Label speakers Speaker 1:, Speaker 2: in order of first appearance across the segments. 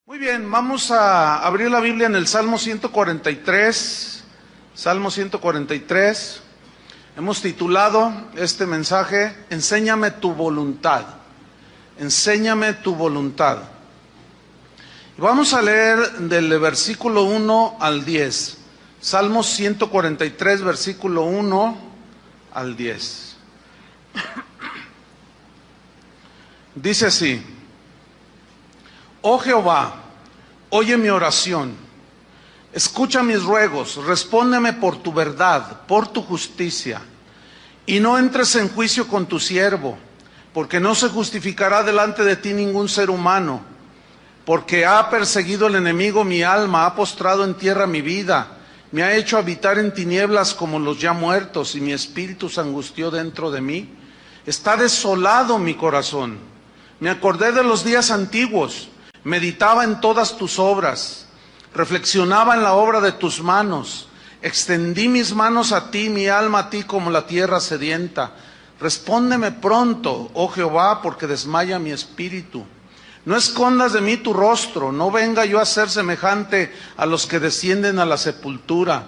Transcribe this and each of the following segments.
Speaker 1: Muy bien, vamos a abrir la Biblia en el Salmo 143. Salmo 143. Hemos titulado este mensaje, Enséñame tu voluntad. Enséñame tu voluntad. Y vamos a leer del versículo 1 al 10. Salmo 143, versículo 1 al 10. Dice así: Oh Jehová, oye mi oración, escucha mis ruegos, respóndeme por tu verdad, por tu justicia, y no entres en juicio con tu siervo, porque no se justificará delante de ti ningún ser humano, porque ha perseguido el enemigo mi alma, ha postrado en tierra mi vida, me ha hecho habitar en tinieblas como los ya muertos, y mi espíritu se angustió dentro de mí. Está desolado mi corazón. Me acordé de los días antiguos, meditaba en todas tus obras, reflexionaba en la obra de tus manos. Extendí mis manos a ti, mi alma a ti como la tierra sedienta. Respóndeme pronto, oh Jehová, porque desmaya mi espíritu. No escondas de mí tu rostro, no venga yo a ser semejante a los que descienden a la sepultura.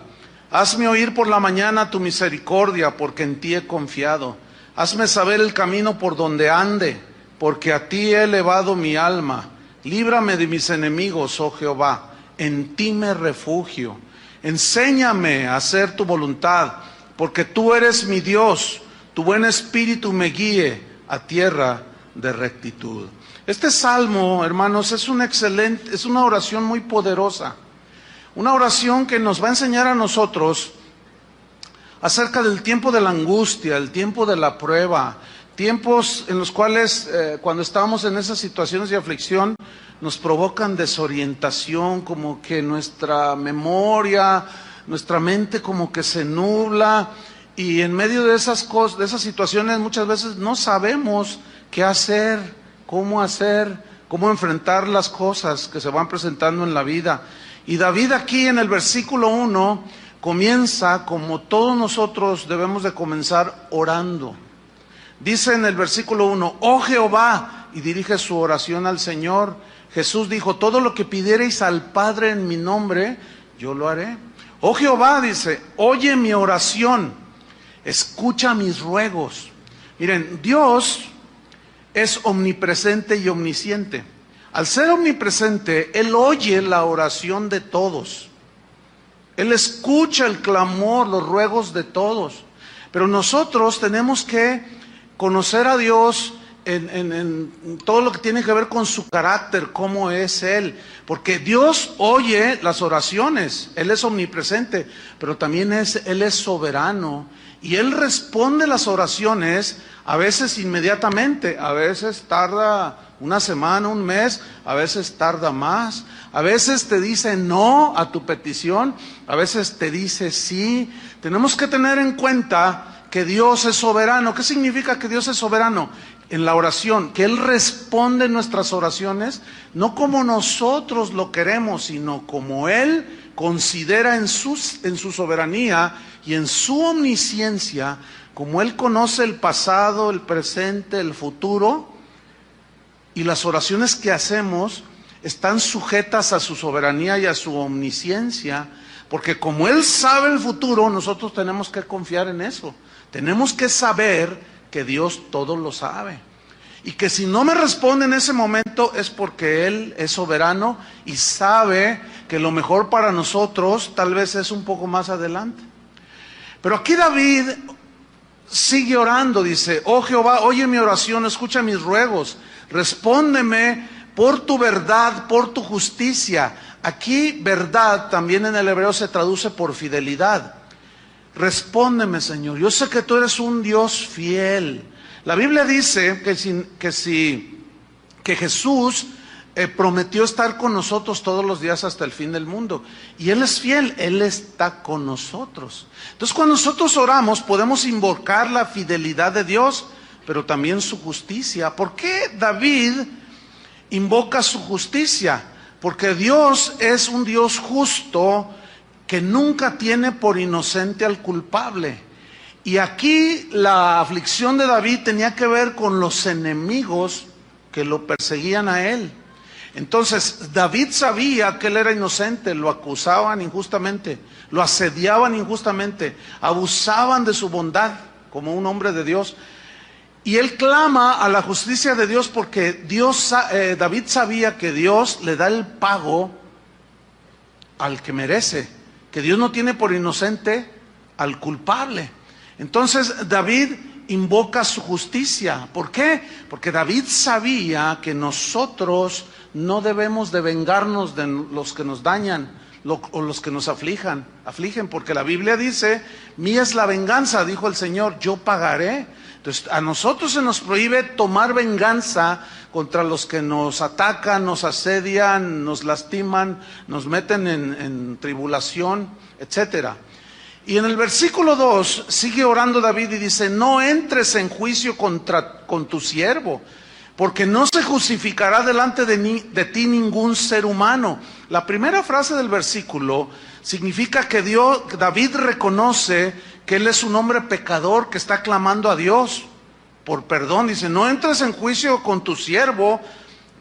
Speaker 1: Hazme oír por la mañana tu misericordia, porque en ti he confiado. Hazme saber el camino por donde ande, porque a ti he elevado mi alma. Líbrame de mis enemigos, oh Jehová, en ti me refugio. Enséñame a hacer tu voluntad, porque tú eres mi Dios. Tu buen espíritu me guíe a tierra de rectitud. Este salmo, hermanos, es una oración muy poderosa. Una oración que nos va a enseñar a nosotros acerca del tiempo de la angustia, el tiempo de la prueba, tiempos en los cuales cuando estamos en esas situaciones de aflicción nos provocan desorientación, como que nuestra memoria, nuestra mente como que se nubla, y en medio de esas cosas, de esas situaciones muchas veces no sabemos qué hacer, cómo enfrentar las cosas que se van presentando en la vida. Y David aquí en el versículo 1 comienza como todos nosotros debemos de comenzar, orando. Dice en el versículo 1, oh Jehová, y dirige su oración al Señor. Jesús dijo, todo lo que pidiereis al Padre en mi nombre, yo lo haré. Oh Jehová, dice, oye mi oración, escucha mis ruegos. Miren, Dios es omnipresente y omnisciente. Al ser omnipresente, Él oye la oración de todos. Él escucha el clamor, los ruegos de todos. Pero nosotros tenemos que conocer a Dios en todo lo que tiene que ver con su carácter, cómo es Él. Porque Dios oye las oraciones, Él es omnipresente, pero también Él es soberano. Y Él responde las oraciones a veces inmediatamente, a veces tarda una semana, un mes, a veces tarda más. A veces te dice no a tu petición, a veces te dice sí. Tenemos que tener en cuenta que Dios es soberano. ¿Qué significa que Dios es soberano? En la oración, que Él responde nuestras oraciones, no como nosotros lo queremos, sino como Él considera en su soberanía y en su omnisciencia, como Él conoce el pasado, el presente, el futuro, y las oraciones que hacemos están sujetas a su soberanía y a su omnisciencia, porque como Él sabe el futuro, nosotros tenemos que confiar en eso. Tenemos que saber que Dios todo lo sabe. Y que si no me responde en ese momento es porque Él es soberano y sabe que lo mejor para nosotros tal vez es un poco más adelante. Pero aquí David sigue orando, dice, oh Jehová, oye mi oración, escucha mis ruegos, respóndeme por tu verdad, por tu justicia. Aquí verdad también en el hebreo se traduce por fidelidad. Respóndeme, Señor, yo sé que tú eres un Dios fiel. La Biblia dice que Jesús prometió estar con nosotros todos los días hasta el fin del mundo. Y Él es fiel, Él está con nosotros. Entonces cuando nosotros oramos podemos invocar la fidelidad de Dios, pero también su justicia. ¿Por qué David invoca su justicia? Porque Dios es un Dios justo que nunca tiene por inocente al culpable. Y aquí la aflicción de David tenía que ver con los enemigos que lo perseguían a él. Entonces David sabía que él era inocente, lo acusaban injustamente, lo asediaban injustamente, abusaban de su bondad como un hombre de Dios. Y él clama a la justicia de Dios porque David sabía que Dios le da el pago al que merece, que Dios no tiene por inocente al culpable. Entonces David invoca su justicia. ¿Por qué? Porque David sabía que nosotros no debemos de vengarnos de los que nos dañan o los que nos afligen, porque la Biblia dice, mía es la venganza, dijo el Señor, yo pagaré. Entonces a nosotros se nos prohíbe tomar venganza contra los que nos atacan, nos asedian, nos lastiman, nos meten en tribulación, etcétera. Y en el versículo 2 sigue orando David y dice, no entres en juicio con tu siervo, porque no se justificará delante de ti ningún ser humano. La primera frase del versículo significa que David reconoce que él es un hombre pecador que está clamando a Dios por perdón. Dice, no entres en juicio con tu siervo,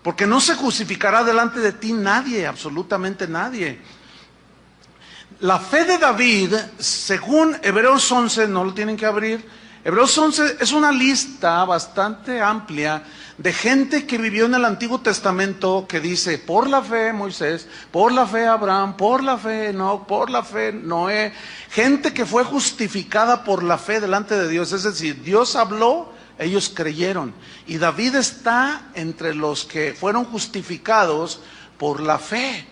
Speaker 1: porque no se justificará delante de ti nadie, absolutamente nadie. La fe de David, según Hebreos 11, no lo tienen que abrir, Hebreos 11 es una lista bastante amplia de gente que vivió en el Antiguo Testamento que dice, por la fe Moisés, por la fe Abraham, por la fe Enoc, por la fe Noé, gente que fue justificada por la fe delante de Dios, es decir, Dios habló, ellos creyeron, y David está entre los que fueron justificados por la fe.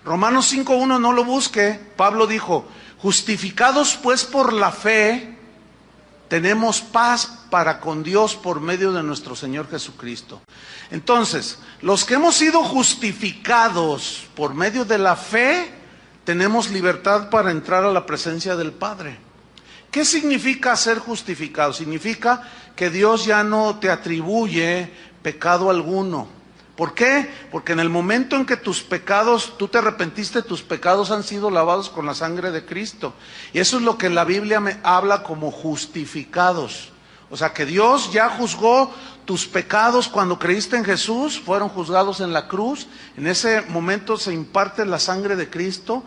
Speaker 1: Romanos 5:1, no lo busque, Pablo dijo, justificados pues por la fe, tenemos paz para con Dios por medio de nuestro Señor Jesucristo. Entonces, los que hemos sido justificados por medio de la fe, tenemos libertad para entrar a la presencia del Padre. ¿Qué significa ser justificado? Significa que Dios ya no te atribuye pecado alguno. ¿Por qué? Porque en el momento en que tus pecados, tú te arrepentiste, tus pecados han sido lavados con la sangre de Cristo. Y eso es lo que la Biblia me habla como justificados. O sea que Dios ya juzgó tus pecados cuando creíste en Jesús, fueron juzgados en la cruz. En ese momento se imparte la sangre de Cristo,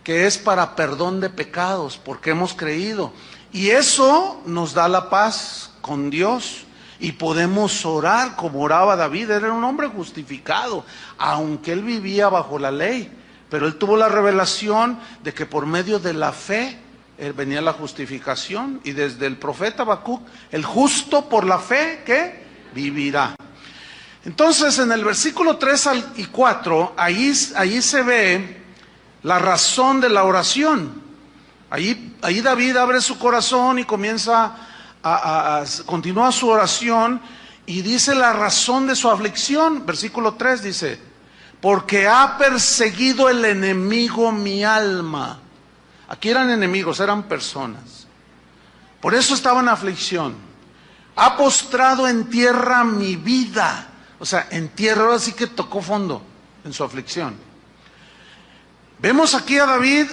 Speaker 1: que es para perdón de pecados, porque hemos creído. Y eso nos da la paz con Dios. Y podemos orar como oraba David. Era un hombre justificado, aunque él vivía bajo la ley. Pero él tuvo la revelación de que por medio de la fe venía la justificación. Y desde el profeta Habacuc, el justo por la fe, ¿qué? Vivirá. Entonces en el versículo 3 y 4, ahí se ve la razón de la oración. Ahí David abre su corazón y comienza continúa su oración y dice la razón de su aflicción. Versículo 3 dice, porque ha perseguido el enemigo mi alma. Aquí eran enemigos, eran personas. Por eso estaba en aflicción. Ha postrado en tierra mi vida. O sea, en tierra, ahora sí que tocó fondo en su aflicción. Vemos aquí a David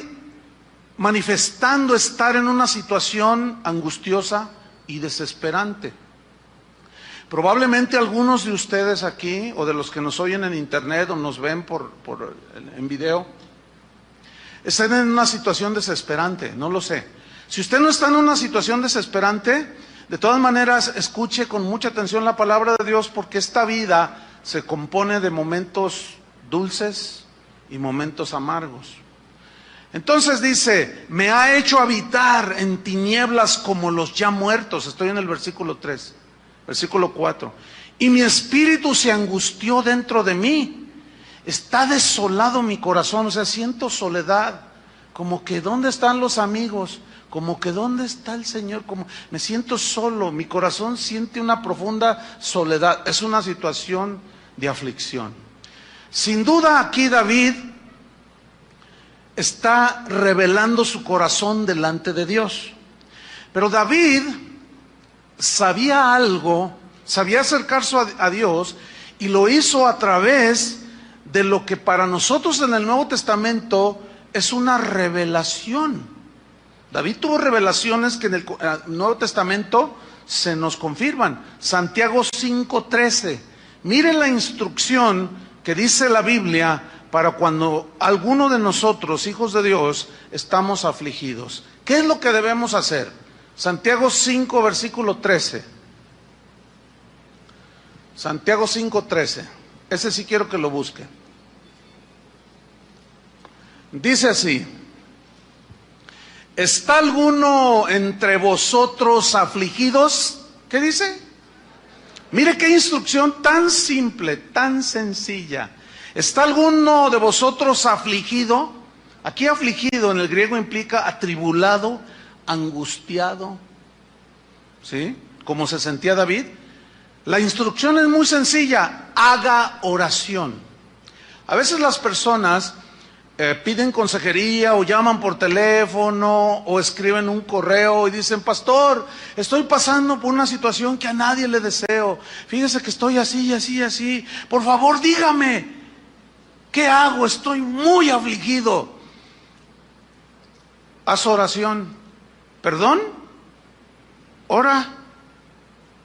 Speaker 1: manifestando estar en una situación angustiosa y desesperante. Probablemente algunos de ustedes aquí, o de los que nos oyen en internet o nos ven en video, estén en una situación desesperante, no lo sé. Si usted no está en una situación desesperante, de todas maneras escuche con mucha atención la palabra de Dios, porque esta vida se compone de momentos dulces y momentos amargos. Entonces dice, me ha hecho habitar en tinieblas como los ya muertos. Estoy en el versículo 3, versículo 4. Y mi espíritu se angustió dentro de mí. Está desolado mi corazón, o sea, siento soledad. Como que ¿dónde están los amigos? Como que ¿dónde está el Señor? Como me siento solo, mi corazón siente una profunda soledad. Es una situación de aflicción. Sin duda aquí David está revelando su corazón delante de Dios. Pero David sabía algo, sabía acercarse a Dios, y lo hizo a través de lo que para nosotros en el Nuevo Testamento es una revelación. David tuvo revelaciones que en el Nuevo Testamento se nos confirman. Santiago 5:13. Miren la instrucción que dice la Biblia para cuando alguno de nosotros, hijos de Dios, estamos afligidos. ¿Qué es lo que debemos hacer? Santiago 5, versículo 13. Santiago 5, 13. Ese sí quiero que lo busque. Dice así: ¿está alguno entre vosotros afligidos? ¿Qué dice? Mire qué instrucción tan simple, tan sencilla. ¿Está alguno de vosotros afligido? Aquí afligido en el griego implica atribulado, angustiado, ¿sí? Como se sentía David. La instrucción es muy sencilla: haga oración. A veces las personas piden consejería o llaman por teléfono o escriben un correo y dicen: pastor, estoy pasando por una situación que a nadie le deseo. Fíjese que estoy así, así, así. Por favor, dígame, ¿qué hago? Estoy muy afligido. Haz oración. ¿Perdón? ¿Ora?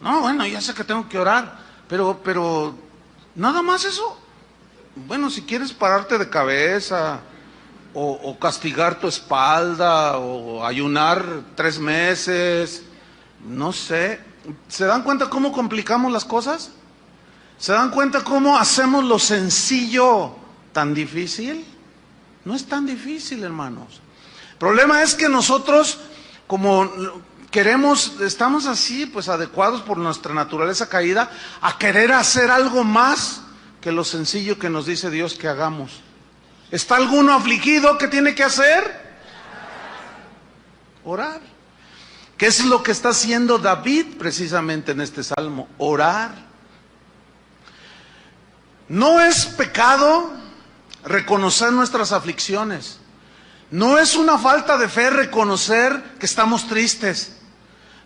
Speaker 1: No, bueno, ya sé que tengo que orar, pero nada más eso. Bueno, si quieres pararte de cabeza, o castigar tu espalda, o ayunar 3 meses, no sé. ¿Se dan cuenta cómo complicamos las cosas? ¿Se dan cuenta cómo hacemos lo sencillo tan difícil? No es tan difícil, hermanos. El problema es que nosotros, como queremos, estamos así, pues adecuados por nuestra naturaleza caída, a querer hacer algo más que lo sencillo que nos dice Dios que hagamos. ¿Está alguno afligido? ¿Qué tiene que hacer? Orar. ¿Qué es lo que está haciendo David precisamente en este salmo? Orar. No es pecado reconocer nuestras aflicciones. No es una falta de fe reconocer que estamos tristes.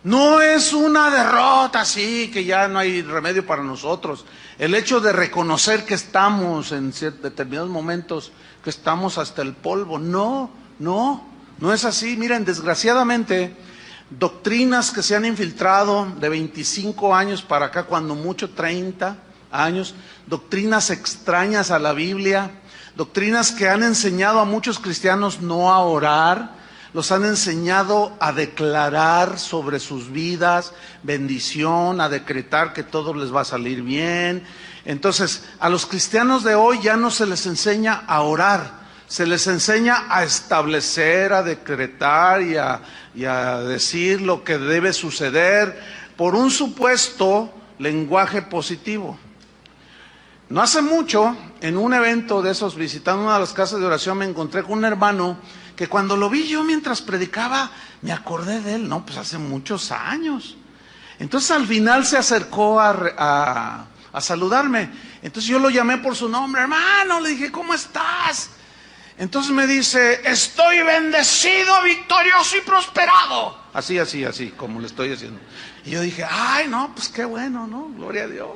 Speaker 1: No es una derrota así, que ya no hay remedio para nosotros. El hecho de reconocer que estamos en determinados momentos, que estamos hasta el polvo. No es así. Miren, desgraciadamente, doctrinas que se han infiltrado de 25 años para acá, cuando mucho 30 años, doctrinas extrañas a la Biblia, doctrinas que han enseñado a muchos cristianos no a orar, los han enseñado a declarar sobre sus vidas bendición, a decretar que todo les va a salir bien. Entonces, a los cristianos de hoy ya no se les enseña a orar, se les enseña a establecer, a decretar y a decir lo que debe suceder por un supuesto lenguaje positivo. No hace mucho, en un evento de esos, visitando una de las casas de oración, me encontré con un hermano que cuando lo vi yo mientras predicaba, me acordé de él, no, pues hace muchos años. Entonces al final se acercó a saludarme. Entonces yo lo llamé por su nombre: hermano, le dije, ¿cómo estás? Entonces me dice: estoy bendecido, victorioso y prosperado. Así, como le estoy diciendo. Y yo dije: ay, no, pues qué bueno, ¿no? Gloria a Dios.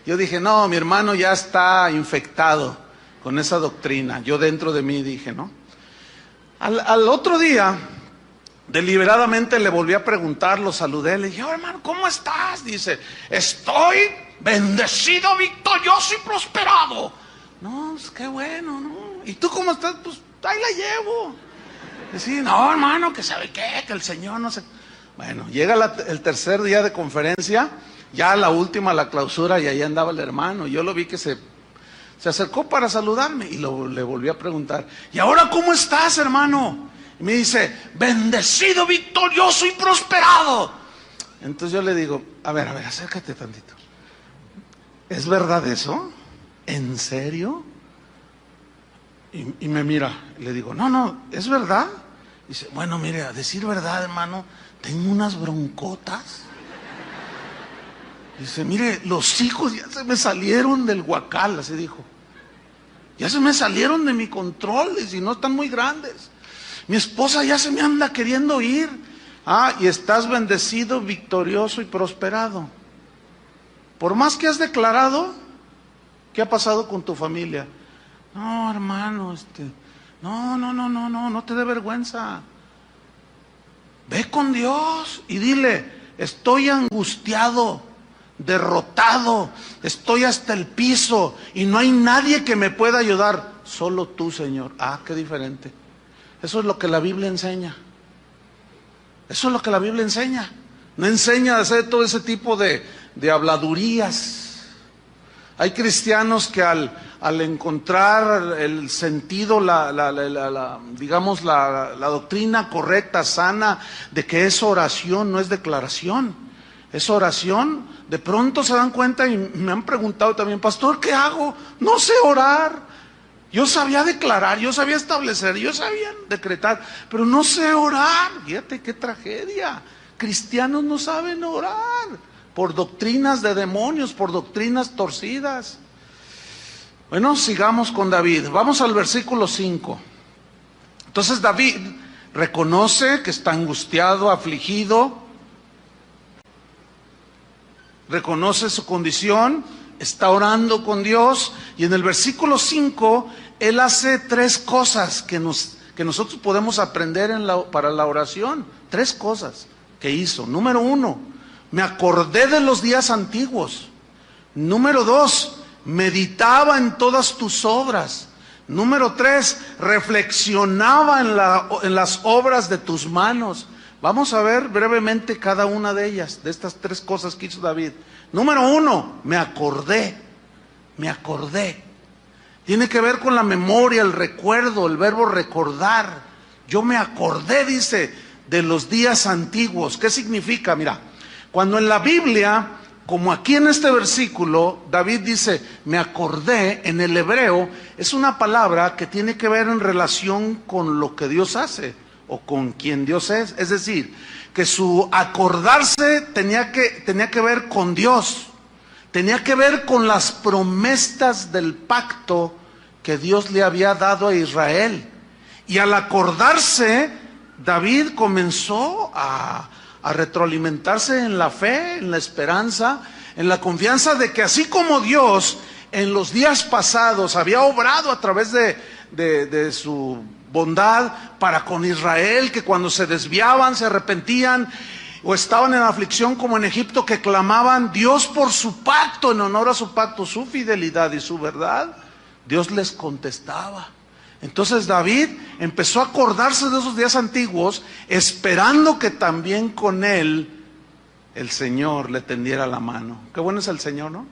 Speaker 1: Yo dije: no, mi hermano ya está infectado con esa doctrina. Yo dentro de mí dije, ¿no? Al otro día, deliberadamente le volví a preguntar, lo saludé, le dije: oh, hermano, ¿cómo estás? Dice: estoy bendecido, victorioso y prosperado. No, pues qué bueno, ¿no? ¿Y tú cómo estás? Pues ahí la llevo. Decía: no, hermano, que sabe qué, que el Señor no sé. Bueno, llega el tercer día de conferencia, ya la última, la clausura, y ahí andaba el hermano. Yo lo vi que se acercó para saludarme y le volví a preguntar: ¿y ahora cómo estás, hermano? Y me dice: bendecido, victorioso y prosperado. Entonces yo le digo: a ver, acércate tantito. ¿Es verdad eso? ¿En serio? Y me mira, y le digo: no, ¿es verdad? Dice: bueno, mire, a decir verdad, hermano, tengo unas broncotas. Dice: mire, los hijos ya se me salieron del huacal, así dijo. Ya se me salieron de mi control, y si no están muy grandes. Mi esposa ya se me anda queriendo ir. Ah, y estás bendecido, victorioso y prosperado. Por más que has declarado, ¿qué ha pasado con tu familia? No, hermano, no te dé vergüenza. Ve con Dios y dile: estoy angustiado, derrotado, estoy hasta el piso y no hay nadie que me pueda ayudar, solo tú, Señor. Ah, qué diferente. Eso es lo que la Biblia enseña. Eso es lo que la Biblia enseña. No enseña a hacer todo ese tipo de habladurías. Hay cristianos que al encontrar el sentido, digamos la doctrina correcta, sana, de que es oración, no es declaración, es oración, de pronto se dan cuenta y me han preguntado también, pastor, ¿qué hago? No sé orar. Yo sabía declarar, yo sabía establecer, yo sabía decretar, pero no sé orar. Fíjate qué tragedia. Cristianos no saben orar por doctrinas de demonios, por doctrinas torcidas. Bueno, sigamos con David. Vamos al versículo 5. Entonces David reconoce que está angustiado, afligido, reconoce su condición, está orando con Dios, y en el versículo 5 él hace 3 cosas que nosotros podemos aprender para la oración. 3 cosas que hizo. Número 1, me acordé de los días antiguos. Número 2, meditaba en todas tus obras. Número 3, reflexionaba en las obras de tus manos. Vamos a ver brevemente cada una de ellas, de estas 3 cosas que hizo David. Número 1, me acordé. Tiene que ver con la memoria, el recuerdo, el verbo recordar. Yo me acordé, dice, de los días antiguos. ¿Qué significa? Mira, cuando en la Biblia, como aquí en este versículo, David dice, me acordé, en el hebreo, es una palabra que tiene que ver en relación con lo que Dios hace, o con quien Dios es. Es decir, que su acordarse tenía que ver con Dios, tenía que ver con las promesas del pacto que Dios le había dado a Israel. Y al acordarse, David comenzó a retroalimentarse en la fe, en la esperanza, en la confianza de que así como Dios en los días pasados había obrado a través de su bondad para con Israel, que cuando se desviaban, se arrepentían o estaban en aflicción como en Egipto, que clamaban Dios por su pacto, en honor a su pacto, su fidelidad y su verdad, Dios les contestaba. Entonces David empezó a acordarse de esos días antiguos, esperando que también con él el Señor le tendiera la mano. Qué bueno es el Señor, ¿no?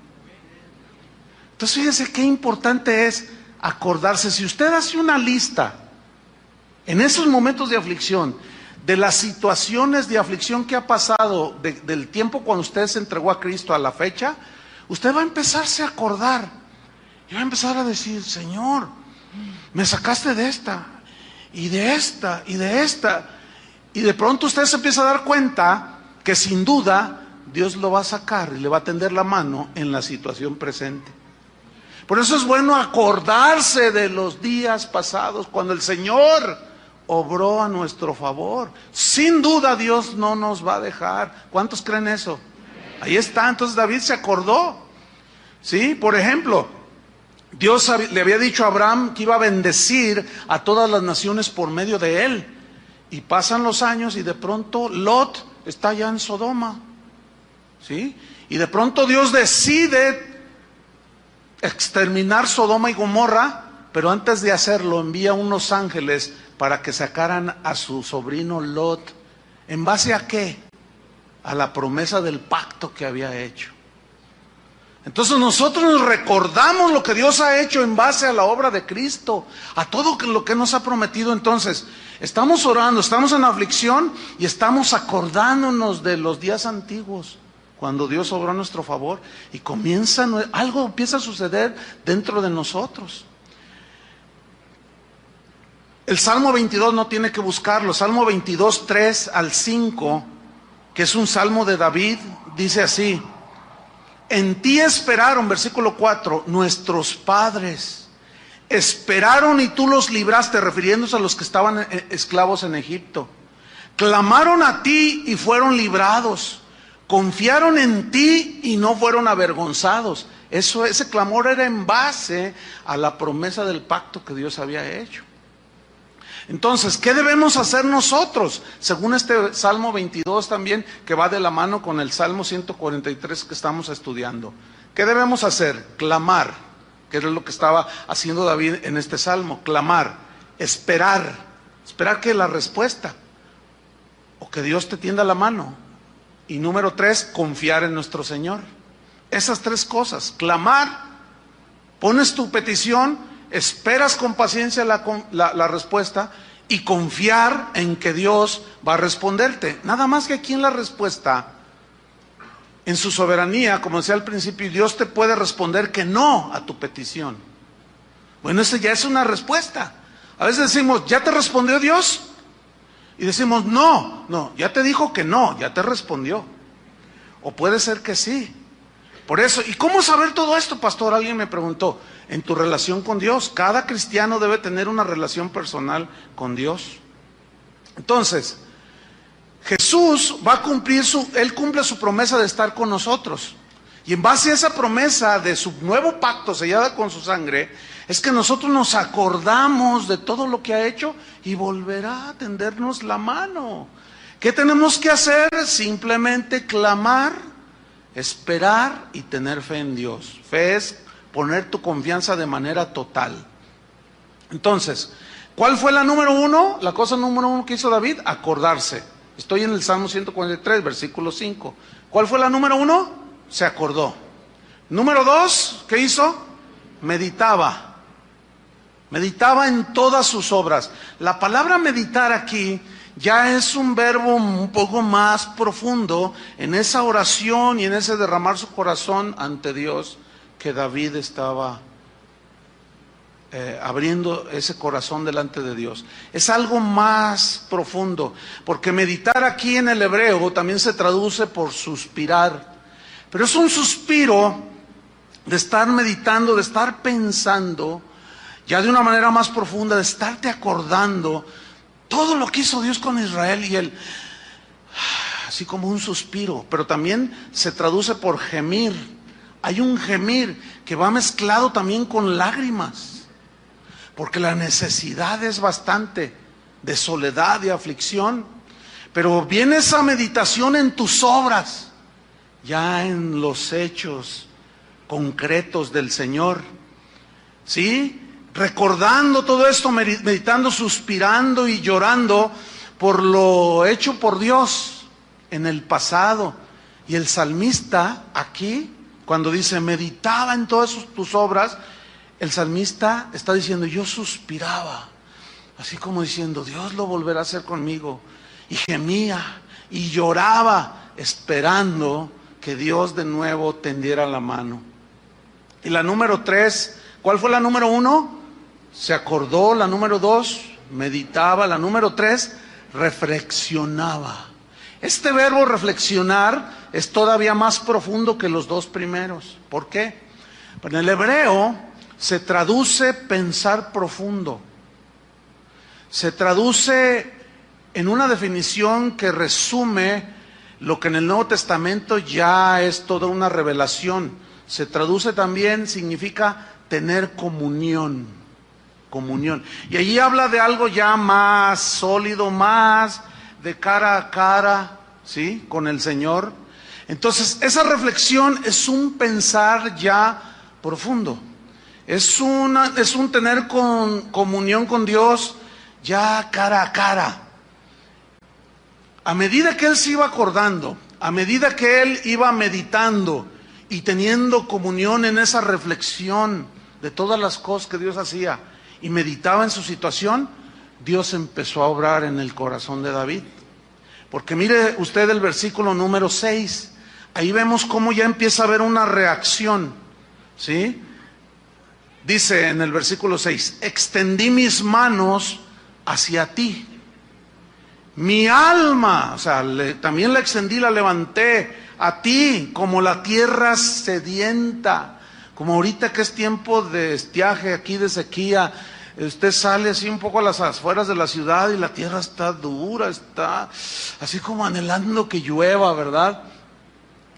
Speaker 1: Entonces fíjese qué importante es acordarse. Si usted hace una lista en esos momentos de aflicción, de las situaciones de aflicción que ha pasado, del tiempo cuando usted se entregó a Cristo a la fecha, usted va a empezarse a acordar y va a empezar a decir, Señor, me sacaste de esta, y de esta, y de esta. Y de pronto usted se empieza a dar cuenta que sin duda Dios lo va a sacar y le va a tender la mano en la situación presente. Por eso es bueno acordarse de los días pasados, cuando el Señor obró a nuestro favor. Sin duda Dios no nos va a dejar. ¿Cuántos creen eso? Ahí está. Entonces David se acordó. ¿Sí? Por ejemplo, Dios le había dicho a Abraham que iba a bendecir a todas las naciones por medio de él. Y pasan los años y de pronto Lot está ya en Sodoma. ¿Sí? Y de pronto Dios decide exterminar Sodoma y Gomorra, pero antes de hacerlo envía unos ángeles para que sacaran a su sobrino Lot. ¿En base a qué? A la promesa del pacto que había hecho. Entonces nosotros nos recordamos lo que Dios ha hecho en base a la obra de Cristo, a todo lo que nos ha prometido. Entonces, estamos orando, estamos en aflicción y estamos acordándonos de los días antiguos, cuando Dios obró a nuestro favor y algo empieza a suceder dentro de nosotros. El Salmo 22 no tiene que buscarlo. Salmo 22, 3 al 5, que es un salmo de David, dice así: en ti esperaron, versículo 4, nuestros padres. Esperaron y tú los libraste, refiriéndose a los que estaban esclavos en Egipto. Clamaron a ti y fueron librados. Confiaron en ti y no fueron avergonzados. Ese clamor era en base a la promesa del pacto que Dios había hecho. Entonces, ¿qué debemos hacer nosotros? Según este Salmo 22 también, que va de la mano con el Salmo 143 que estamos estudiando. ¿Qué debemos hacer? Clamar, que es lo que estaba haciendo David en este Salmo. Clamar, esperar que la respuesta, o que Dios te tienda la mano. Y número 3, confiar en nuestro Señor. Esas 3 cosas, clamar, pones tu petición, esperas con paciencia la respuesta y confiar en que Dios va a responderte. Nada más que aquí en la respuesta, en su soberanía, como decía al principio, Dios te puede responder que no a tu petición. Bueno, eso ya es una respuesta. A veces decimos, ¿ya te respondió Dios? Y decimos, no, ya te dijo que no, ya te respondió. O puede ser que sí. Por eso, ¿y cómo saber todo esto, pastor? Alguien me preguntó. En tu relación con Dios. Cada cristiano debe tener una relación personal con Dios. Entonces, Jesús va a cumplir Él cumple su promesa de estar con nosotros. Y en base a esa promesa de su nuevo pacto sellada con su sangre, es que nosotros nos acordamos de todo lo que ha hecho y volverá a tendernos la mano. ¿Qué tenemos que hacer? Simplemente clamar, esperar y tener fe en Dios. Fe es poner tu confianza de manera total. Entonces, ¿cuál fue la número 1? La cosa número 1 que hizo David, acordarse. Estoy en el Salmo 143, versículo 5. ¿Cuál fue la número 1? Se acordó. Número 2, ¿qué hizo? Meditaba en todas sus obras. La palabra meditar aquí ya es un verbo un poco más profundo en esa oración y en ese derramar su corazón ante Dios que David estaba abriendo ese corazón delante de Dios. Es algo más profundo, porque meditar aquí en el hebreo también se traduce por suspirar, pero es un suspiro de estar meditando, de estar pensando, ya de una manera más profunda, de estarte acordando todo lo que hizo Dios con Israel y él, así como un suspiro, pero también se traduce por gemir. Hay un gemir que va mezclado también con lágrimas, porque la necesidad es bastante de soledad y aflicción, pero viene esa meditación en tus obras, ya en los hechos concretos del Señor, ¿sí? Recordando todo esto, meditando, suspirando y llorando por lo hecho por Dios en el pasado. Y el salmista aquí, cuando dice meditaba en todas tus obras, el salmista está diciendo, yo suspiraba, así como diciendo, Dios lo volverá a hacer conmigo. Y gemía y lloraba, esperando que Dios de nuevo tendiera la mano. Y la número 3, ¿cuál fue la número 1? Se acordó. La número 2, meditaba. La número 3, reflexionaba. Este verbo reflexionar es todavía más profundo que los 2 primeros. ¿Por qué? En el hebreo se traduce pensar profundo. Se traduce en una definición que resume lo que en el Nuevo Testamento ya es toda una revelación. Se traduce también, significa tener comunión. Comunión. Y allí habla de algo ya más sólido, más de cara a cara, ¿sí? Con el Señor. Entonces, esa reflexión es un pensar ya profundo. Es un tener comunión con Dios ya cara a cara. A medida que él se iba acordando, a medida que él iba meditando y teniendo comunión en esa reflexión de todas las cosas que Dios hacía y meditaba en su situación, Dios empezó a obrar en el corazón de David. Porque mire usted el versículo número 6, ahí vemos cómo ya empieza a haber una reacción, ¿sí? Dice en el versículo 6, extendí mis manos hacia ti. Mi alma, o sea, también la extendí, la levanté a ti como la tierra sedienta. Como ahorita que es tiempo de estiaje, aquí de sequía, usted sale así un poco a las afueras de la ciudad y la tierra está dura, está así como anhelando que llueva, ¿verdad?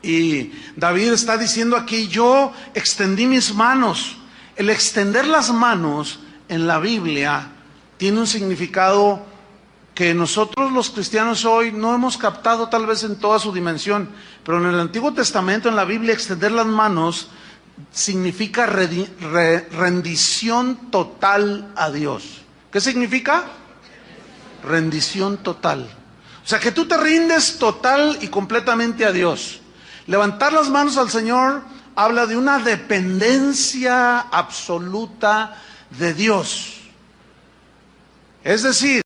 Speaker 1: Y David está diciendo aquí, yo extendí mis manos. El extender las manos en la Biblia tiene un significado que nosotros los cristianos hoy no hemos captado tal vez en toda su dimensión, pero en el Antiguo Testamento, en la Biblia, extender las manos significa rendición total a Dios. ¿Qué significa? Rendición total. O sea, que tú te rindes total y completamente a Dios. Levantar las manos al Señor habla de una dependencia absoluta de Dios. Es decir,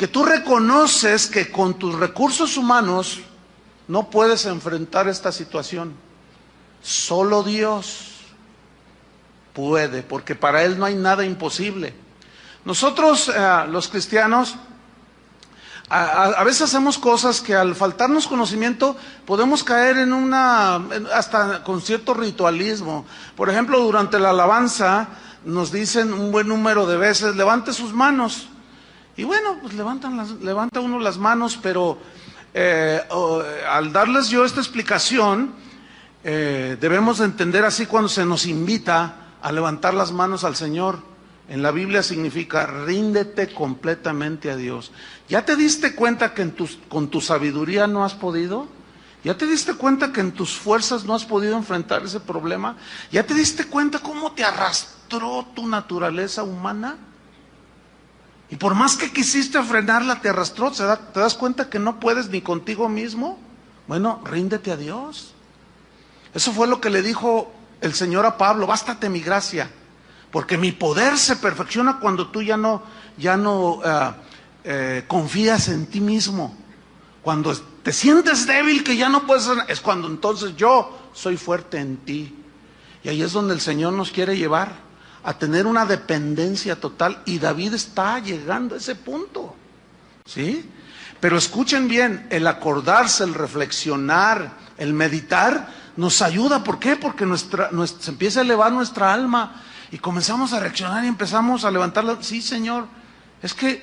Speaker 1: que tú reconoces que con tus recursos humanos no puedes enfrentar esta situación. Solo Dios puede, porque para Él no hay nada imposible. Nosotros, los cristianos, a veces hacemos cosas que al faltarnos conocimiento podemos caer en hasta con cierto ritualismo. Por ejemplo, durante la alabanza nos dicen un buen número de veces, levante sus manos. Y bueno, pues levanta uno las manos, pero al darles yo esta explicación, debemos de entender así cuando se nos invita a levantar las manos al Señor. En la Biblia significa ríndete completamente a Dios. ¿Ya te diste cuenta que con tu sabiduría no has podido? ¿Ya te diste cuenta que en tus fuerzas no has podido enfrentar ese problema? ¿Ya te diste cuenta cómo te arrastró tu naturaleza humana? Y por más que quisiste frenarla, te arrastró. ¿Te das cuenta que no puedes ni contigo mismo? Bueno, ríndete a Dios. Eso fue lo que le dijo el Señor a Pablo: bástate mi gracia, porque mi poder se perfecciona cuando tú ya no confías en ti mismo. Cuando te sientes débil, que ya no puedes, es cuando entonces yo soy fuerte en ti. Y ahí es donde el Señor nos quiere llevar, a tener una dependencia total, y David está llegando a ese punto, ¿sí? Pero escuchen bien, el acordarse, el reflexionar, el meditar, nos ayuda. ¿Por qué? Porque se empieza a elevar nuestra alma, Y comenzamos a reaccionar y empezamos a levantarla. Sí, Señor, es que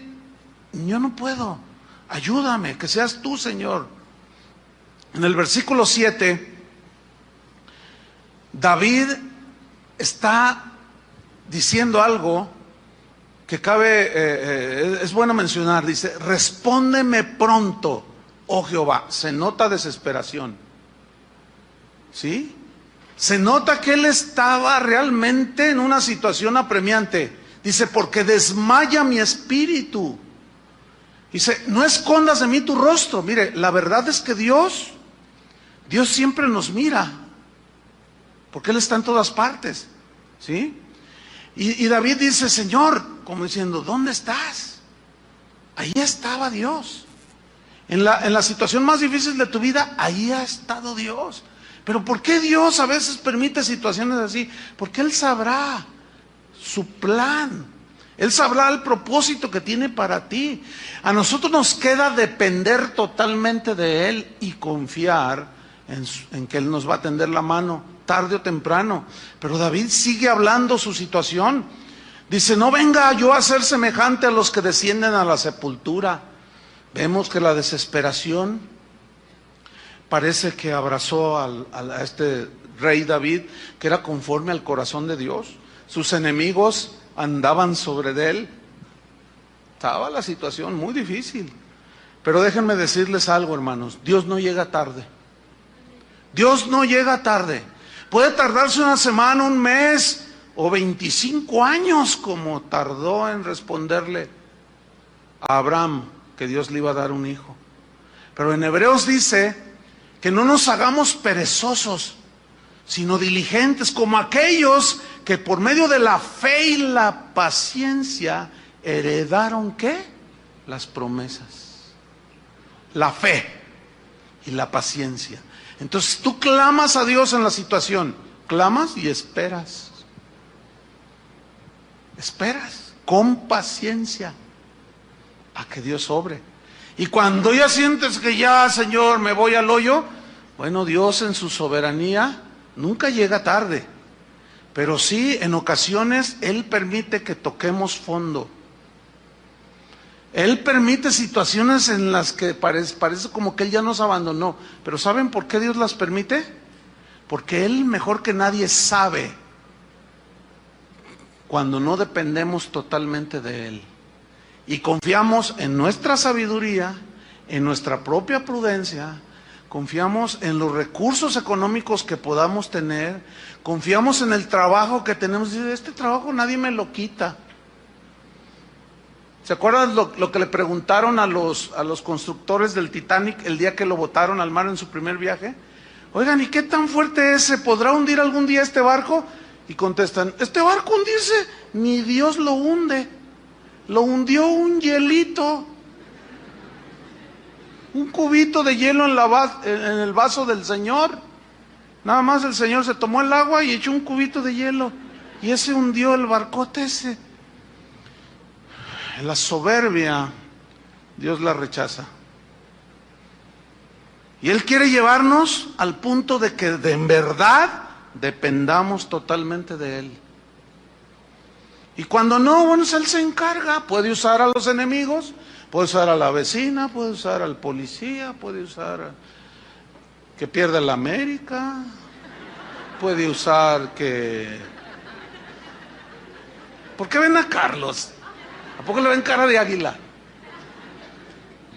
Speaker 1: yo no puedo. Ayúdame, que seas tú, Señor. En el versículo 7, David está diciendo algo que es bueno mencionar. Dice, respóndeme pronto, oh Jehová. Se nota desesperación, ¿sí? Se nota que él estaba realmente en una situación apremiante. Dice, porque desmaya mi espíritu. Dice, no escondas de mí tu rostro. Mire, la verdad es que Dios siempre nos mira, porque Él está en todas partes, ¿sí? Y David dice, Señor, como diciendo, ¿dónde estás? Ahí estaba Dios. En la situación más difícil de tu vida, ahí ha estado Dios. Pero ¿por qué Dios a veces permite situaciones así? Porque Él sabrá su plan. Él sabrá el propósito que tiene para ti. A nosotros nos queda depender totalmente de Él y confiar en que Él nos va a tender la mano, tarde o temprano. Pero David sigue hablando su situación. Dice, no venga yo a ser semejante a los que descienden a la sepultura. Vemos que la desesperación parece que abrazó a este rey David, que era conforme al corazón de Dios. Sus enemigos andaban sobre de él. Estaba la situación muy difícil. Pero déjenme decirles algo, hermanos. Dios no llega tarde. Dios no llega tarde. Puede tardarse una semana, un mes o 25 años, como tardó en responderle a Abraham que Dios le iba a dar un hijo. Pero en Hebreos dice que no nos hagamos perezosos, sino diligentes, como aquellos que por medio de la fe y la paciencia heredaron, ¿qué? Las promesas. La fe y la paciencia. Entonces tú clamas a Dios en la situación, clamas y esperas. Esperas con paciencia a que Dios obre. Y cuando ya sientes que ya, Señor, me voy al hoyo, bueno, Dios en su soberanía nunca llega tarde, pero sí en ocasiones Él permite que toquemos fondo. Él permite situaciones en las que parece como que Él ya nos abandonó. Pero ¿saben por qué Dios las permite? Porque Él mejor que nadie sabe cuando no dependemos totalmente de Él. Y confiamos en nuestra sabiduría, en nuestra propia prudencia, confiamos en los recursos económicos que podamos tener, confiamos en el trabajo que tenemos. Dice, este trabajo nadie me lo quita. ¿Se acuerdan lo que le preguntaron a los constructores del Titanic el día que lo botaron al mar en su primer viaje? Oigan, ¿y qué tan fuerte es? ¿Se podrá hundir algún día este barco? Y contestan, este barco hundirse, ni Dios lo hunde. Lo hundió un hielito, un cubito de hielo en el vaso del Señor. Nada más el Señor se tomó el agua y echó un cubito de hielo, y ese hundió el barcote ese. La soberbia, Dios la rechaza. Y Él quiere llevarnos al punto de que en verdad dependamos totalmente de Él. Y cuando no, bueno, Él se encarga. Puede usar a los enemigos, puede usar a la vecina, puede usar al policía, puede usar que pierda la América, puede usar que... ¿Por qué ven a Carlos? ¿A poco le ven cara de águila?